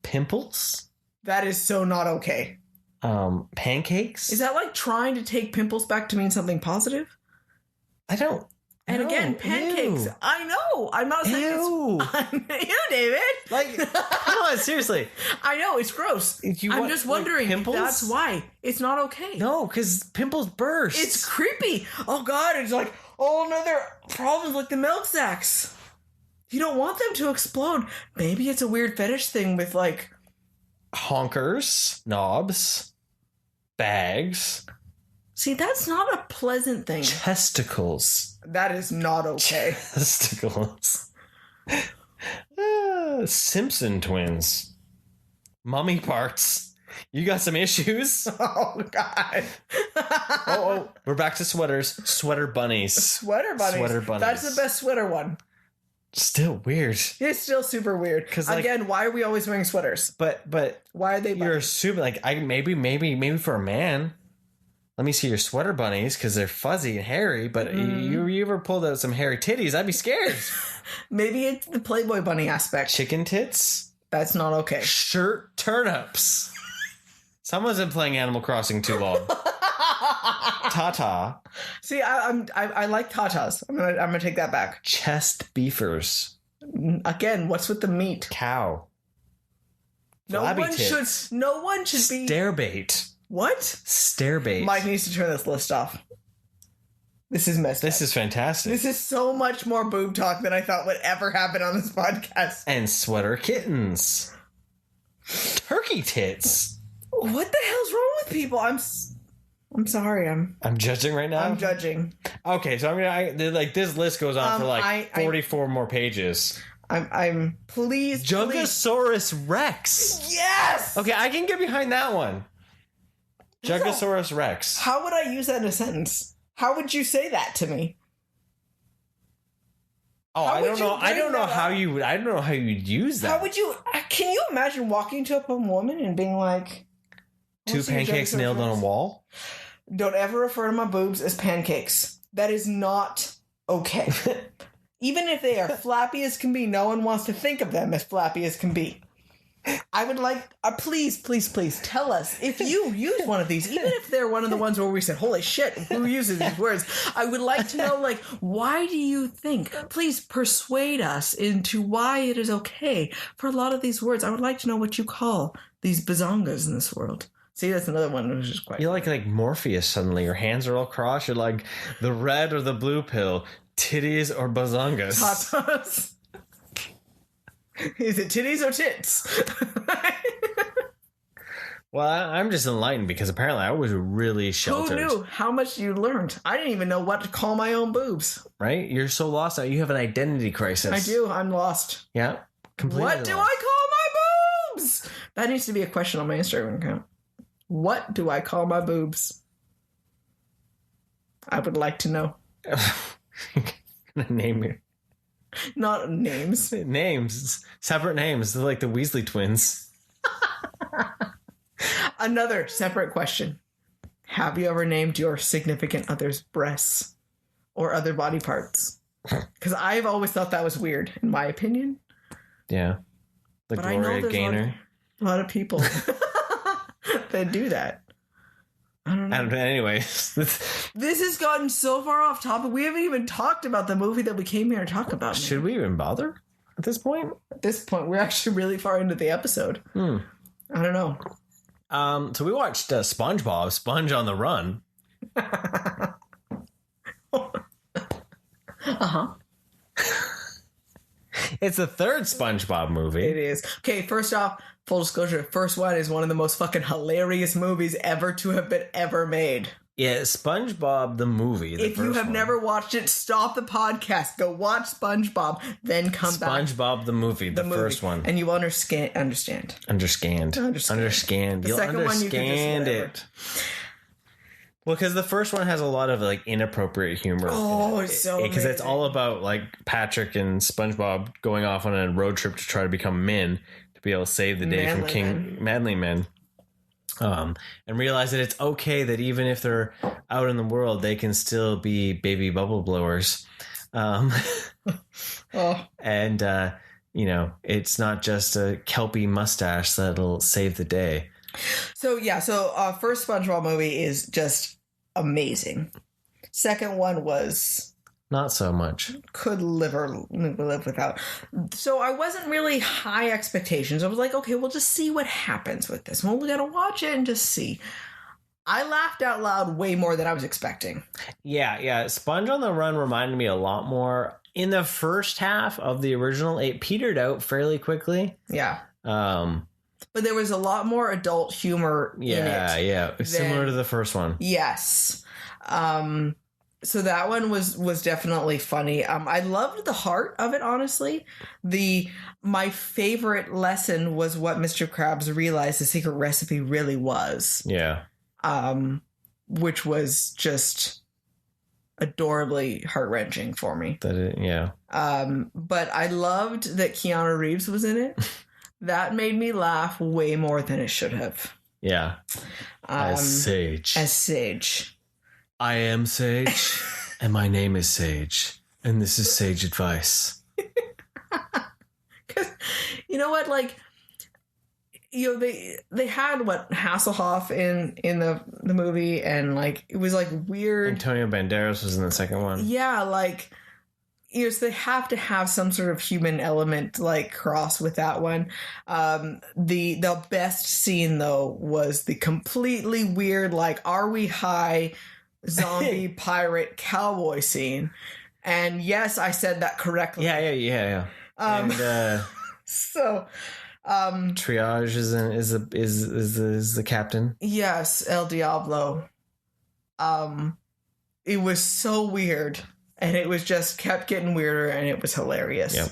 Pimples. That is so not okay. Pancakes. Is that like trying to take pimples back to mean something positive? I don't And No, again, pancakes. ew. I know. I'm not saying Ew. it's... Ew, David. Like, come on, seriously. I know, it's gross. I'm just wondering if that's why. It's not okay. No, because pimples burst. It's creepy. Oh, God. It's like, another problems like the milk sacs. You don't want them to explode. Maybe it's a weird fetish thing with, like... honkers, knobs, bags. See, that's not a pleasant thing. Testicles. That is not okay. Testicles. Simpson twins. Mummy parts. You got some issues? Oh, God. Oh, we're back to sweaters. Sweater bunnies. Sweater bunnies. Sweater bunnies. That's the best sweater one. Still weird. It's still super weird. Because again, why are we always wearing sweaters? But why are they bunnies? You're assuming, like, maybe for a man. Let me see your sweater bunnies because they're fuzzy and hairy. But you ever pulled out some hairy titties? I'd be scared. Maybe it's the Playboy bunny aspect. Chicken tits. That's not okay. Shirt turnips. Someone's been playing Animal Crossing too long. Tata. See, I like tatas. I'm gonna take that back. Chest beefers. Again, what's with the meat? Cow. No one should be Starebait. What? Starebait. Mike needs to turn this list off. This is messed up. This is fantastic. This is so much more boob talk than I thought would ever happen on this podcast. And sweater kittens. Turkey tits. What the hell's wrong with people? I'm sorry. I'm judging right now. I'm judging. Okay, so this list goes on for 44 more pages. I'm please. Jugosaurus Rex. Yes. Okay, I can get behind that one. Jugosaurus Rex. How would I use that in a sentence? How would you say that to me? Oh, I don't know. I don't know how you'd use that. How would you? Can you imagine walking to a woman and being like, two pancakes nailed on a wall? Don't ever refer to my boobs as pancakes. That is not okay. Even if they are flappy as can be, no one wants to think of them as flappy as can be. I would like, please tell us if you use one of these, even if they're one of the ones where we said, holy shit, who uses these words? I would like to know, like, why do you think? Please persuade us into why it is okay for a lot of these words. I would like to know what you call these bazongas in this world. See, that's another one which is quite... You're like Morpheus suddenly. Your hands are all crossed. You're like the red or the blue pill, titties or bazongas. Tatas. Is it titties or tits? Well, I'm just enlightened because apparently I was really sheltered. Who knew how much you learned? I didn't even know what to call my own boobs. Right? You're so lost now. You have an identity crisis. I do. I'm lost. Yeah. Completely What do lost. I call my boobs? That needs to be a question on my Instagram account. What do I call my boobs? I would like to know. Name it. Not names. Names. Separate names. They're like the Weasley twins. Another separate question. Have you ever named your significant other's breasts or other body parts? Because I've always thought that was weird, in my opinion. Yeah. The but Gloria I know there's Gaynor. a lot of people that do that. I don't know. Anyways. This has gotten so far off topic. We haven't even talked about the movie that we came here to talk about. Should we even bother at this point? At this point, we're actually really far into the episode. I don't know. So we watched SpongeBob, Sponge on the Run. Uh-huh. It's the third SpongeBob movie. It is. Okay, first off, full disclosure, the first one is one of the most fucking hilarious movies ever to have been ever made. Yeah, SpongeBob the movie. If you have never watched it, stop the podcast. Go watch SpongeBob, then come back. SpongeBob the movie, the first one. And you understand. Understand. The second one you can just whatever. It. Well, because the first one has a lot of like inappropriate humor. Oh, it's so because it's all about like Patrick and SpongeBob going off on a road trip to try to become men to be able to save the day from King Manly Men. And realize that it's okay that even if they're out in the world, they can still be baby bubble blowers. And you know, it's not just a kelpie mustache that'll save the day. So first SpongeBob movie is just amazing. Second one was Not so much. Could live without. So I wasn't really high expectations. I was like, okay, we'll just see what happens with this. Well, we got to watch it and just see. I laughed out loud way more than I was expecting. Yeah. Sponge on the Run reminded me a lot more. In the first half of the original, it petered out fairly quickly. Yeah. But there was a lot more adult humor in it. Yeah. Similar to the first one. Yes. So that one was definitely funny. I loved the heart of it, honestly. My favorite lesson was what Mr. Krabs realized the secret recipe really was. Yeah. Which was just adorably heart-wrenching for me. But I loved that Keanu Reeves was in it. That made me laugh way more than it should have. Yeah. As Sage. I am Sage, and my name is Sage, and this is Sage Advice. Because, you know what, like, they had Hasselhoff in the movie, and like it was like weird. Antonio Banderas was in the second one. Yeah, like so they have to have some sort of human element like cross with that one. The best scene though was the completely weird like are we high zombie pirate cowboy scene. And yes, I said that correctly. Yeah. So Triage is the captain. Yes, El Diablo. It was so weird, and it was just kept getting weirder, and it was hilarious. Yep.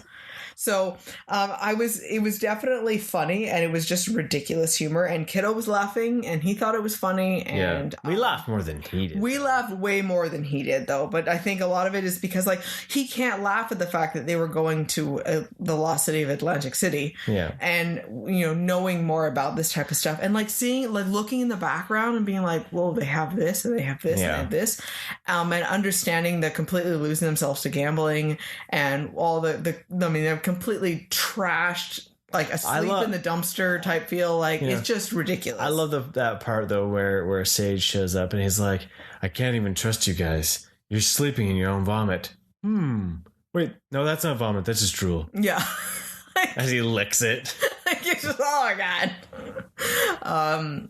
So it was definitely funny, and it was just ridiculous humor, and Kiddo was laughing, and he thought it was funny, and we laughed more than he did. We laughed way more than he did, though, but I think a lot of it is because like he can't laugh at the fact that they were going to the lost city of Atlantic City, and knowing more about this type of stuff, and like seeing like looking in the background and being like, well, they have this and they have this and they have this, and understanding that completely losing themselves to gambling and all they're completely trashed, like asleep in the dumpster type feel. Like it's just ridiculous. I love that part though where Sage shows up and he's like, I can't even trust you guys. You're sleeping in your own vomit. Wait, no, that's not vomit. That's just drool. Yeah. As he licks it. Oh my god.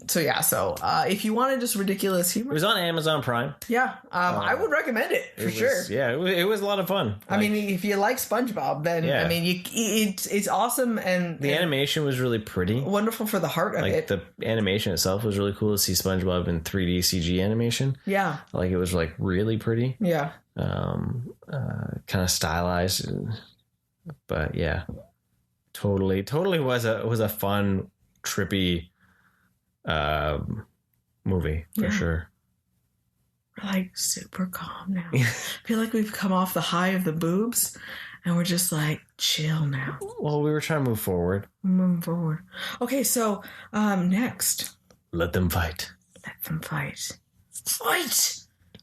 So if you wanted just ridiculous humor, it was on Amazon Prime. I would recommend it for sure. It was a lot of fun. I mean, if you like SpongeBob, then I mean, it's awesome, and the animation was really pretty, wonderful for the heart of it. The animation itself was really cool to see SpongeBob in 3D CG animation. Yeah, like it was like really pretty. Yeah, kind of stylized, but yeah. Totally was a fun, trippy movie for sure. We're like super calm now. I feel like we've come off the high of the boobs and we're just like chill now. Well, we were trying to move forward. Okay, so next. Let them fight. Fight!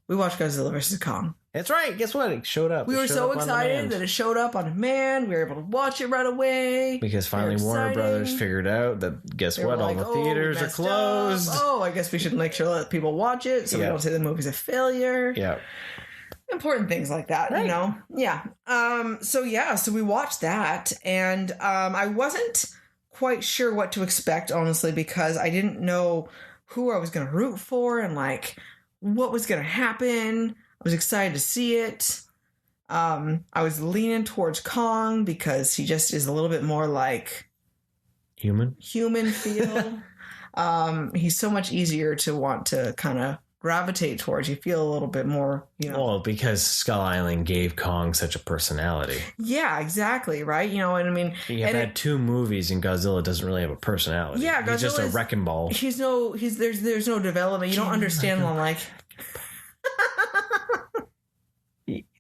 We watched Godzilla vs. Kong. That's right. Guess what? It showed up. We were so excited that it showed up on demand. We were able to watch it right away. Because finally Warner Brothers figured out that, guess what? All the theaters are closed. I guess we should make sure that people watch it so we don't say the movie's a failure. Yeah. Important things like that, right. Yeah. So we watched that, and I wasn't quite sure what to expect, honestly, because I didn't know who I was going to root for and like what was going to happen. I was excited to see it. I was leaning towards Kong because he just is a little bit more like human feel. He's so much easier to want to kind of gravitate towards. You feel a little bit more, Well, because Skull Island gave Kong such a personality. Yeah, exactly. Right. What I mean? You've had two movies and Godzilla doesn't really have a personality. Yeah. He's just a wrecking ball. There's no development. You don't understand him like.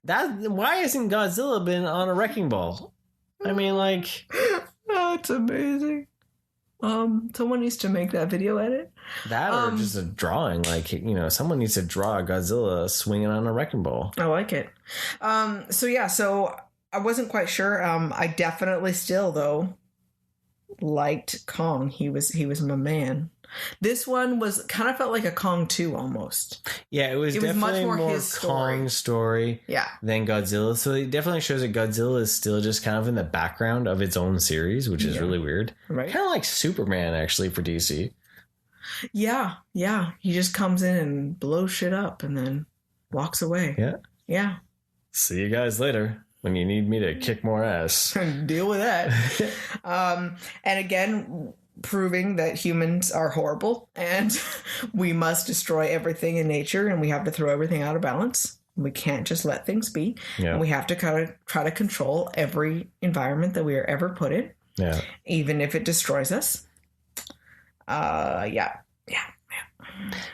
Why hasn't Godzilla been on a wrecking ball? I mean, like, it's amazing. Someone needs to make that video edit. That or just a drawing, like someone needs to draw Godzilla swinging on a wrecking ball. I like it. So I wasn't quite sure. I definitely still though liked Kong. He was my man. This one was kind of felt like a Kong 2 almost. Yeah, it was definitely much more more his Kong story than Godzilla. So it definitely shows that Godzilla is still just kind of in the background of its own series, which is really weird. Right. Kind of like Superman, actually, for DC. Yeah. He just comes in and blows shit up and then walks away. Yeah. See you guys later when you need me to kick more ass. Deal with that. And again, proving that humans are horrible and we must destroy everything in nature and we have to throw everything out of balance. We can't just let things be. Yeah. And we have to kind of try to control every environment that we are ever put in. Yeah. Even if it destroys us. Yeah.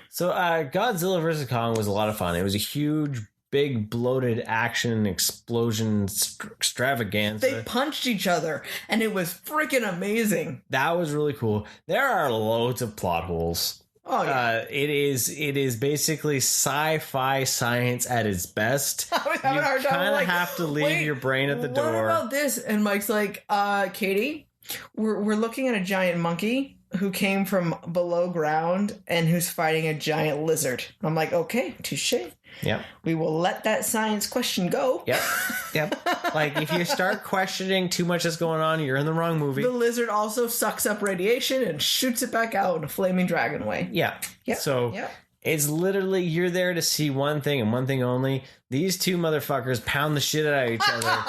So Godzilla vs. Kong was a lot of fun. It was a huge, big, bloated action explosion extravaganza. They punched each other, and it was freaking amazing. That was really cool. There are loads of plot holes. Oh, yeah. It is basically sci-fi science at its best. I was having a hard time. You kind of have to leave your brain at the door. What about this? And Mike's like, Katie, we're looking at a giant monkey who came from below ground and who's fighting a giant lizard. I'm like, okay, touche. Yep. We will let that science question go. Yep. Like, if you start questioning too much that's going on, you're in the wrong movie. The lizard also sucks up radiation and shoots it back out in a flaming dragon way. Yeah. So it's literally, you're there to see one thing and one thing only. These two motherfuckers pound the shit out of each other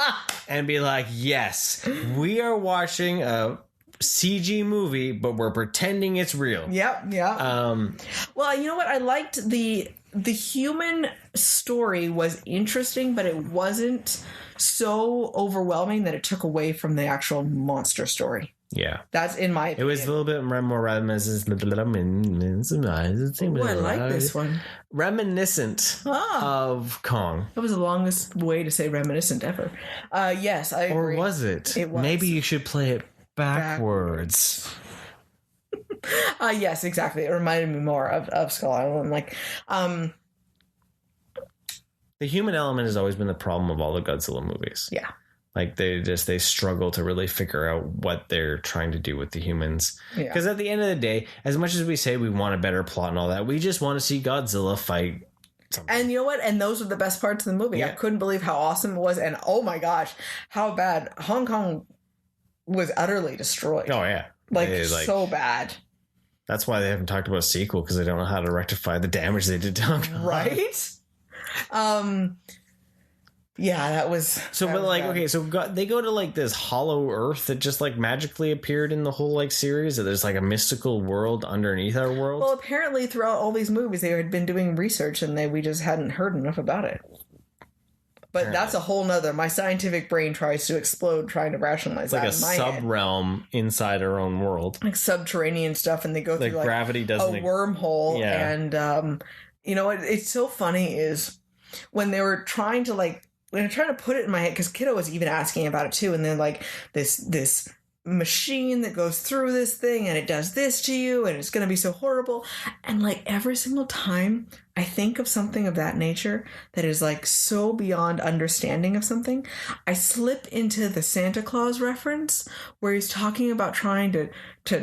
and be like, yes, we are watching a CG movie, but we're pretending it's real. Yep. Well, you know what? I liked the human story was interesting, but it wasn't so overwhelming that it took away from the actual monster story. Yeah. That's in my opinion. It was a little bit more reminiscent. Oh, I like this one. Reminiscent of Kong. That was the longest way to say reminiscent ever. Yes, I agree. Or was it? It was. Maybe you should play it backwards. Yes, exactly. It reminded me more of Skull Island. Like, the human element has always been the problem of all the Godzilla movies. Yeah. Like, they struggle to really figure out what they're trying to do with the humans. Because at the end of the day, as much as we say we want a better plot and all that, we just want to see Godzilla fight something. And you know what? And those are the best parts of the movie. I couldn't believe how awesome it was. And oh my gosh, how bad Hong Kong was utterly destroyed. Oh, yeah. Like, so bad. That's why they haven't talked about a sequel, because they don't know how to rectify the damage they did to Hong Kong. Right? Yeah, that was... So, but like, bad. Okay, so they go to like this hollow earth that just like magically appeared in the whole like series, that there's like a mystical world underneath our world. Well, apparently throughout all these movies, they had been doing research and we just hadn't heard enough about it. But that's a whole nother... My scientific brain tries to explode trying to rationalize that in my head. Like a sub-realm inside our own world. Like subterranean stuff, and they go through like gravity doesn't a wormhole. Yeah. And, you know, it's so funny is when they were trying to when I'm trying to put it in my head, because Kiddo was even asking about it too, and then like this machine that goes through this thing and it does this to you and it's going to be so horrible. And like every single time I think of something of that nature that is like so beyond understanding of something, I slip into the Santa Claus reference where he's talking about trying to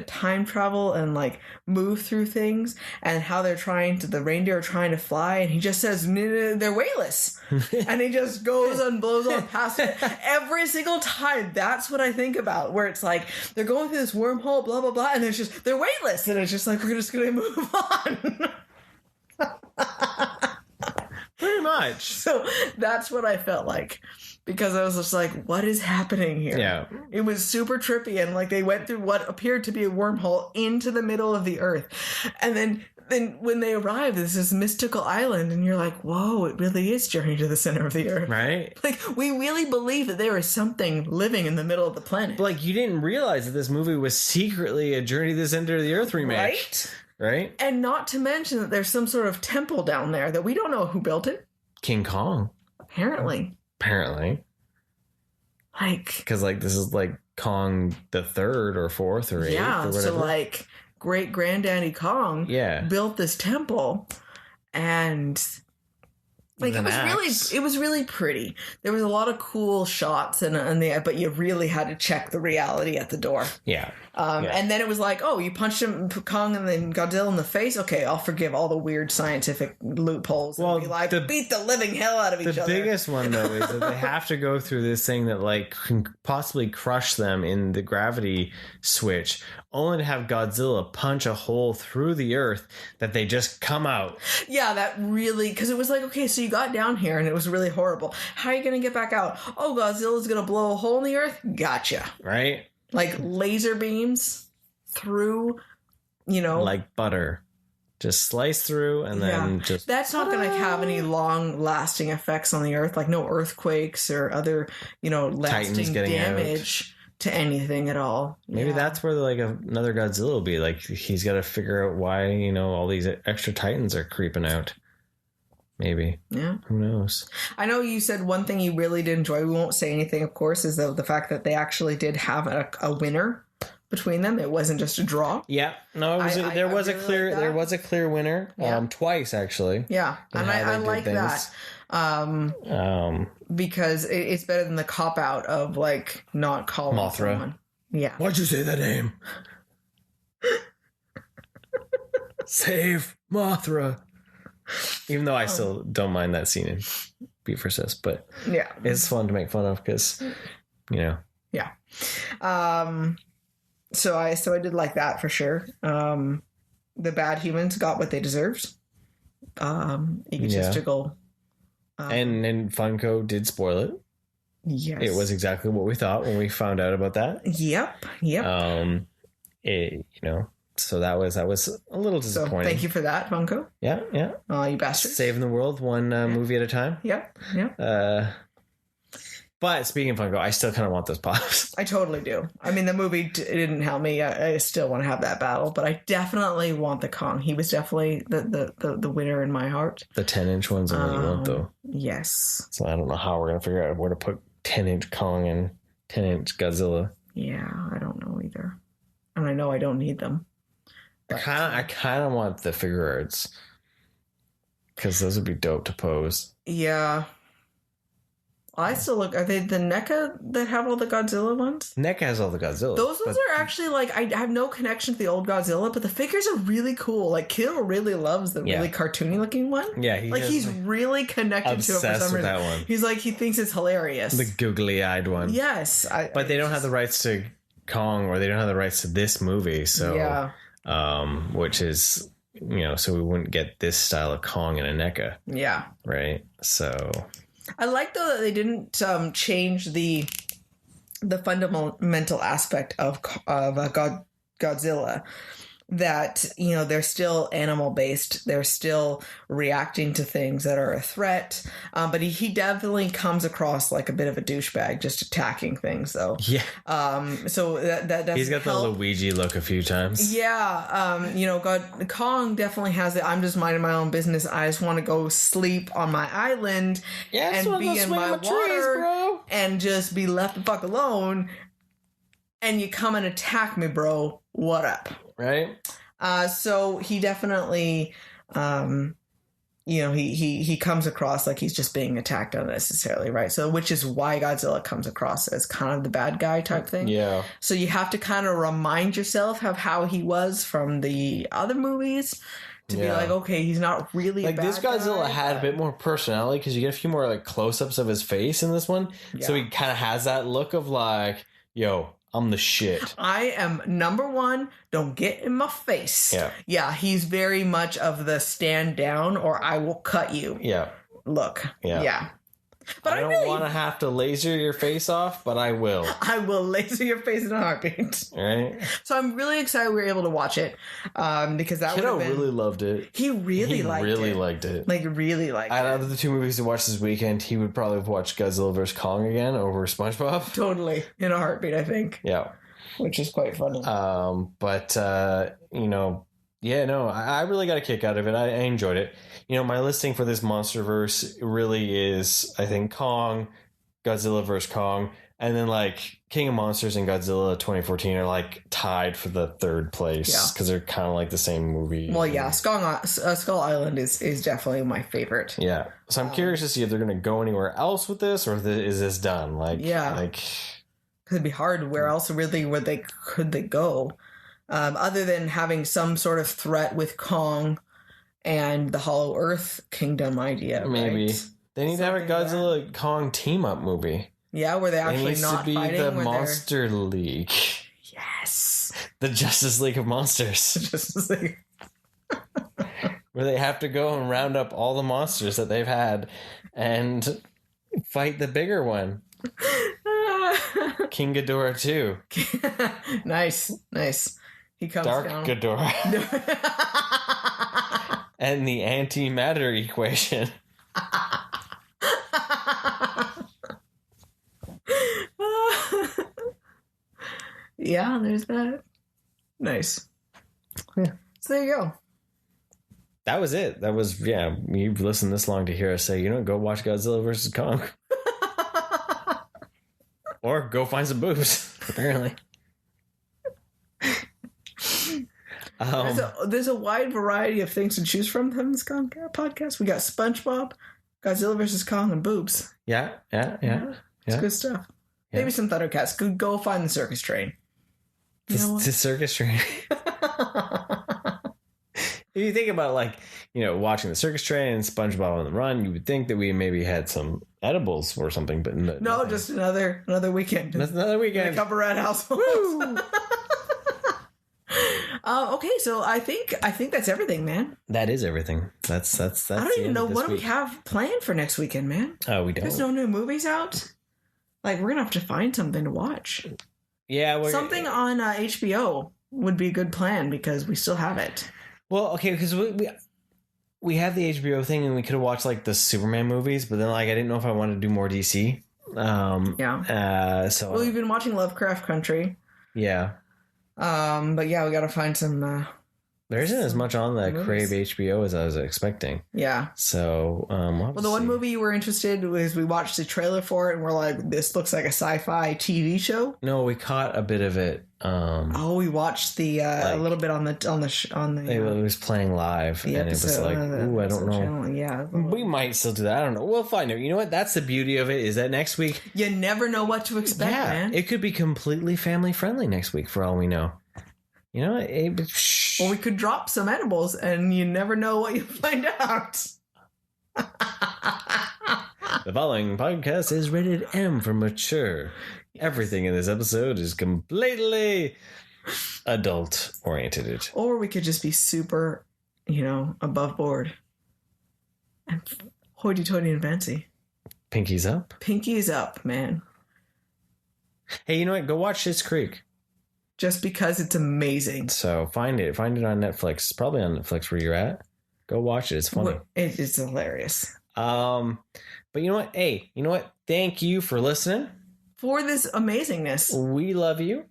time travel and like move through things, and how the reindeer are trying to fly, and he just says they're weightless and he just goes and blows on past it every single time. That's what I think about, where it's like they're going through this wormhole, blah blah blah, and they're weightless, and it's just like we're just gonna move on. Pretty much. So that's what I felt like, because I was just like, what is happening here? Yeah. It was super trippy, and like they went through what appeared to be a wormhole into the middle of the earth. And then when they arrive, there's this mystical island, and you're like, whoa, it really is Journey to the Center of the Earth. Right? Like, we really believe that there is something living in the middle of the planet. But like, you didn't realize that this movie was secretly a Journey to the Center of the Earth remake. Right? And not to mention that there's some sort of temple down there that we don't know who built it. King Kong. Apparently. Like... Because, like, this is, like, Kong the third or fourth or eighth or whatever. So, like, great-granddaddy Kong built this temple, and... Like it was really pretty. There was a lot of cool shots but you really had to check the reality at the door. Yeah. And then it was like, oh, you punched him, Kong and then Godzilla in the face. Okay, I'll forgive all the weird scientific loopholes. Well, and be like, beat the living hell out of each other. The biggest one though is that they have to go through this thing that like can possibly crush them in the gravity switch, only to have Godzilla punch a hole through the earth that they just come out. Yeah, that really, because it was like, okay, so you got down here and it was really horrible. How are you going to get back out? Oh, Godzilla's going to blow a hole in the earth? Gotcha. Right? Like laser beams through, like butter. Just slice through and then just... That's not going to have any long-lasting effects on the earth, like no earthquakes or other, lasting damage to anything at all. Maybe that's where like another Godzilla will be. Like he's got to figure out why, all these extra Titans are creeping out. Maybe. Yeah. Who knows? I know you said one thing you really did enjoy. We won't say anything, of course, is the fact that they actually did have a winner between them. It wasn't just a draw. Yeah. No, there was a clear winner. Yeah. Twice actually. Yeah. And I like that. Because it's better than the cop out of like not calling Mothra. Someone. Yeah. Why'd you say that name? Save Mothra. Even though I still don't mind that scene in Beat for Sis, but yeah, it's fun to make fun of because, Yeah. So I did like that for sure. The bad humans got what they deserved. Egotistical. And Funko did spoil it. Yes. It was exactly what we thought when we found out about that. Yep. So that was a little disappointing. So thank you for that, Funko. Yeah. You bastards. Saving the world one movie at a time. Yep. But speaking of Funko, I still kind of want those pops. I totally do. I mean, the movie didn't help me. I still want to have that battle, but I definitely want the Kong. He was definitely the winner in my heart. The 10-inch ones are what you want, though. Yes. So I don't know how we're going to figure out where to put 10-inch Kong and 10-inch Godzilla. Yeah, I don't know either. And I know I don't need them. I kind of want the figure arts because those would be dope to pose. Yeah. I still look. Are they the NECA that have all the Godzilla ones? NECA has all the Godzilla. Those ones are actually like I have no connection to the old Godzilla, but the figures are really cool. Like Kill really loves the really cartoony looking one. Yeah, he's really connected to it for some reason. That one. He's like he thinks it's hilarious. The googly eyed one. Yes, but they don't have the rights to Kong, or they don't have the rights to this movie. So which is, so we wouldn't get this style of Kong in a NECA. Yeah. Right. So I like though that they didn't change the fundamental aspect of Godzilla. That, they're still animal based. They're still reacting to things that are a threat. But he definitely comes across like a bit of a douchebag, just attacking things though. Yeah. So that doesn't he's got help. The Luigi look a few times. Yeah. Kong definitely has it. I'm just minding my own business. I just want to go sleep on my island and be in my water bro. And just be left the fuck alone. And you come and attack me, bro. What up? Right. So he definitely, he comes across like he's just being attacked unnecessarily, right? So, which is why Godzilla comes across as kind of the bad guy type thing. Yeah. So you have to kind of remind yourself of how he was from the other movies to be like, okay, he's not really like a bad this Godzilla guy, had a bit more personality because you get a few more like close-ups of his face in this one. Yeah. So he kind of has that look of like, yo, I'm the shit. I am number one. Don't get in my face. Yeah. Yeah. He's very much of the stand down or I will cut you. Yeah. Look. Yeah. Yeah. But I don't want to have to laser your face off, but I will. I will laser your face in a heartbeat. Right. So I'm really excited we were able to watch it because that Kiddo really loved it. He really liked it. Like really liked it. Out of the two movies to watch this weekend, he would probably have watched Godzilla vs. Kong again over Spongebob. Totally. In a heartbeat, I think. Yeah. Which is quite funny. I really got a kick out of it. I enjoyed it. My listing for this MonsterVerse really is, I think, Kong, Godzilla vs. Kong, And then like King of Monsters and Godzilla 2014 are like tied for the third place because they're kind of like the same movie. Well, yeah, Skull Island is definitely my favorite. Yeah, so I'm curious to see if they're going to go anywhere else with this, or is this done? Like, like it'd be hard. Where else really could they go, other than having some sort of threat with Kong and the Hollow Earth Kingdom idea? Maybe right? They need to have a Godzilla Kong team up movie. Yeah, where they actually not fighting. It needs to be the Monster they're... League. Yes. The Justice League of Monsters. Justice League. Where they have to go and round up all the monsters that they've had and fight the bigger one. King Ghidorah 2. Nice. He comes Dark down. Ghidorah. And the antimatter equation. Yeah, there's that. Nice. Yeah. So there you go. That was it. That was, you've listened this long to hear us say, go watch Godzilla vs. Kong. Or go find some boobs, apparently. There's a wide variety of things to choose from in this podcast. We got SpongeBob, Godzilla vs. Kong, and boobs. Yeah. It's good stuff. Yeah. Maybe some Thundercats. Go find the circus train. The circus train. If you think about watching the circus train and SpongeBob on the Run, you would think that we maybe had some edibles or something, but no, just another weekend. That's another weekend. In a couple rat households. Okay, so I think that's everything, man. That is everything. That's I don't even know what we have planned for next weekend, man. Oh, we don't. There's no new movies out. Like, we're gonna have to find something to watch. Yeah, something on HBO would be a good plan because we still have it. Well, okay, because we have the HBO thing, and we could have watched the Superman movies, but then I didn't know if I wanted to do more DC. So we've been watching Lovecraft Country. Yeah. But yeah, we got to find some. There isn't as much on the Crave HBO as I was expecting. Yeah. So, the one movie you were interested was we watched the trailer for it and we're like, this looks like a sci-fi TV show. No, we caught a bit of it. We watched the a little bit on the. It was playing live, and it was like, ooh, I don't know. Channel. Yeah, we might still do that. I don't know. We'll find out. You know what? That's the beauty of it. Is that next week you never know what to expect, man. It could be completely family friendly next week for all we know. You know, or we could drop some edibles, and you never know what you'll find out. The following podcast is rated M for mature. Everything in this episode is completely adult-oriented. Or we could just be super, above board. And hoity-toity and fancy. Pinkies up? Pinkies up, man. Hey, you know what? Go watch Schitt's Creek. Just because it's amazing. So find it on Netflix. It's probably on Netflix where you're at. Go watch it. It's funny. It's hilarious. But you know what? Hey, you know what? Thank you for listening. For this amazingness. We love you.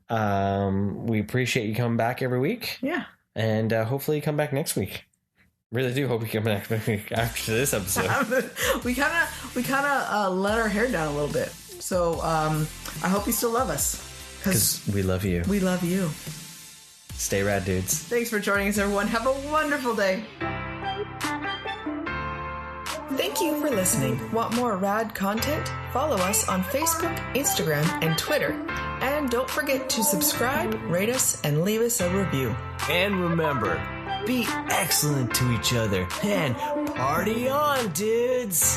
We appreciate you coming back every week. Yeah. And hopefully you come back next week. Really do hope you come back next week after this episode. we kind of let our hair down a little bit. So I hope you still love us. Because we love you. We love you. Stay rad, dudes. Thanks for joining us, everyone. Have a wonderful day. Thank you for listening. Want more rad content? Follow us on Facebook, Instagram, and Twitter. And don't forget to subscribe, rate us, and leave us a review. And remember, be excellent to each other and party on, dudes!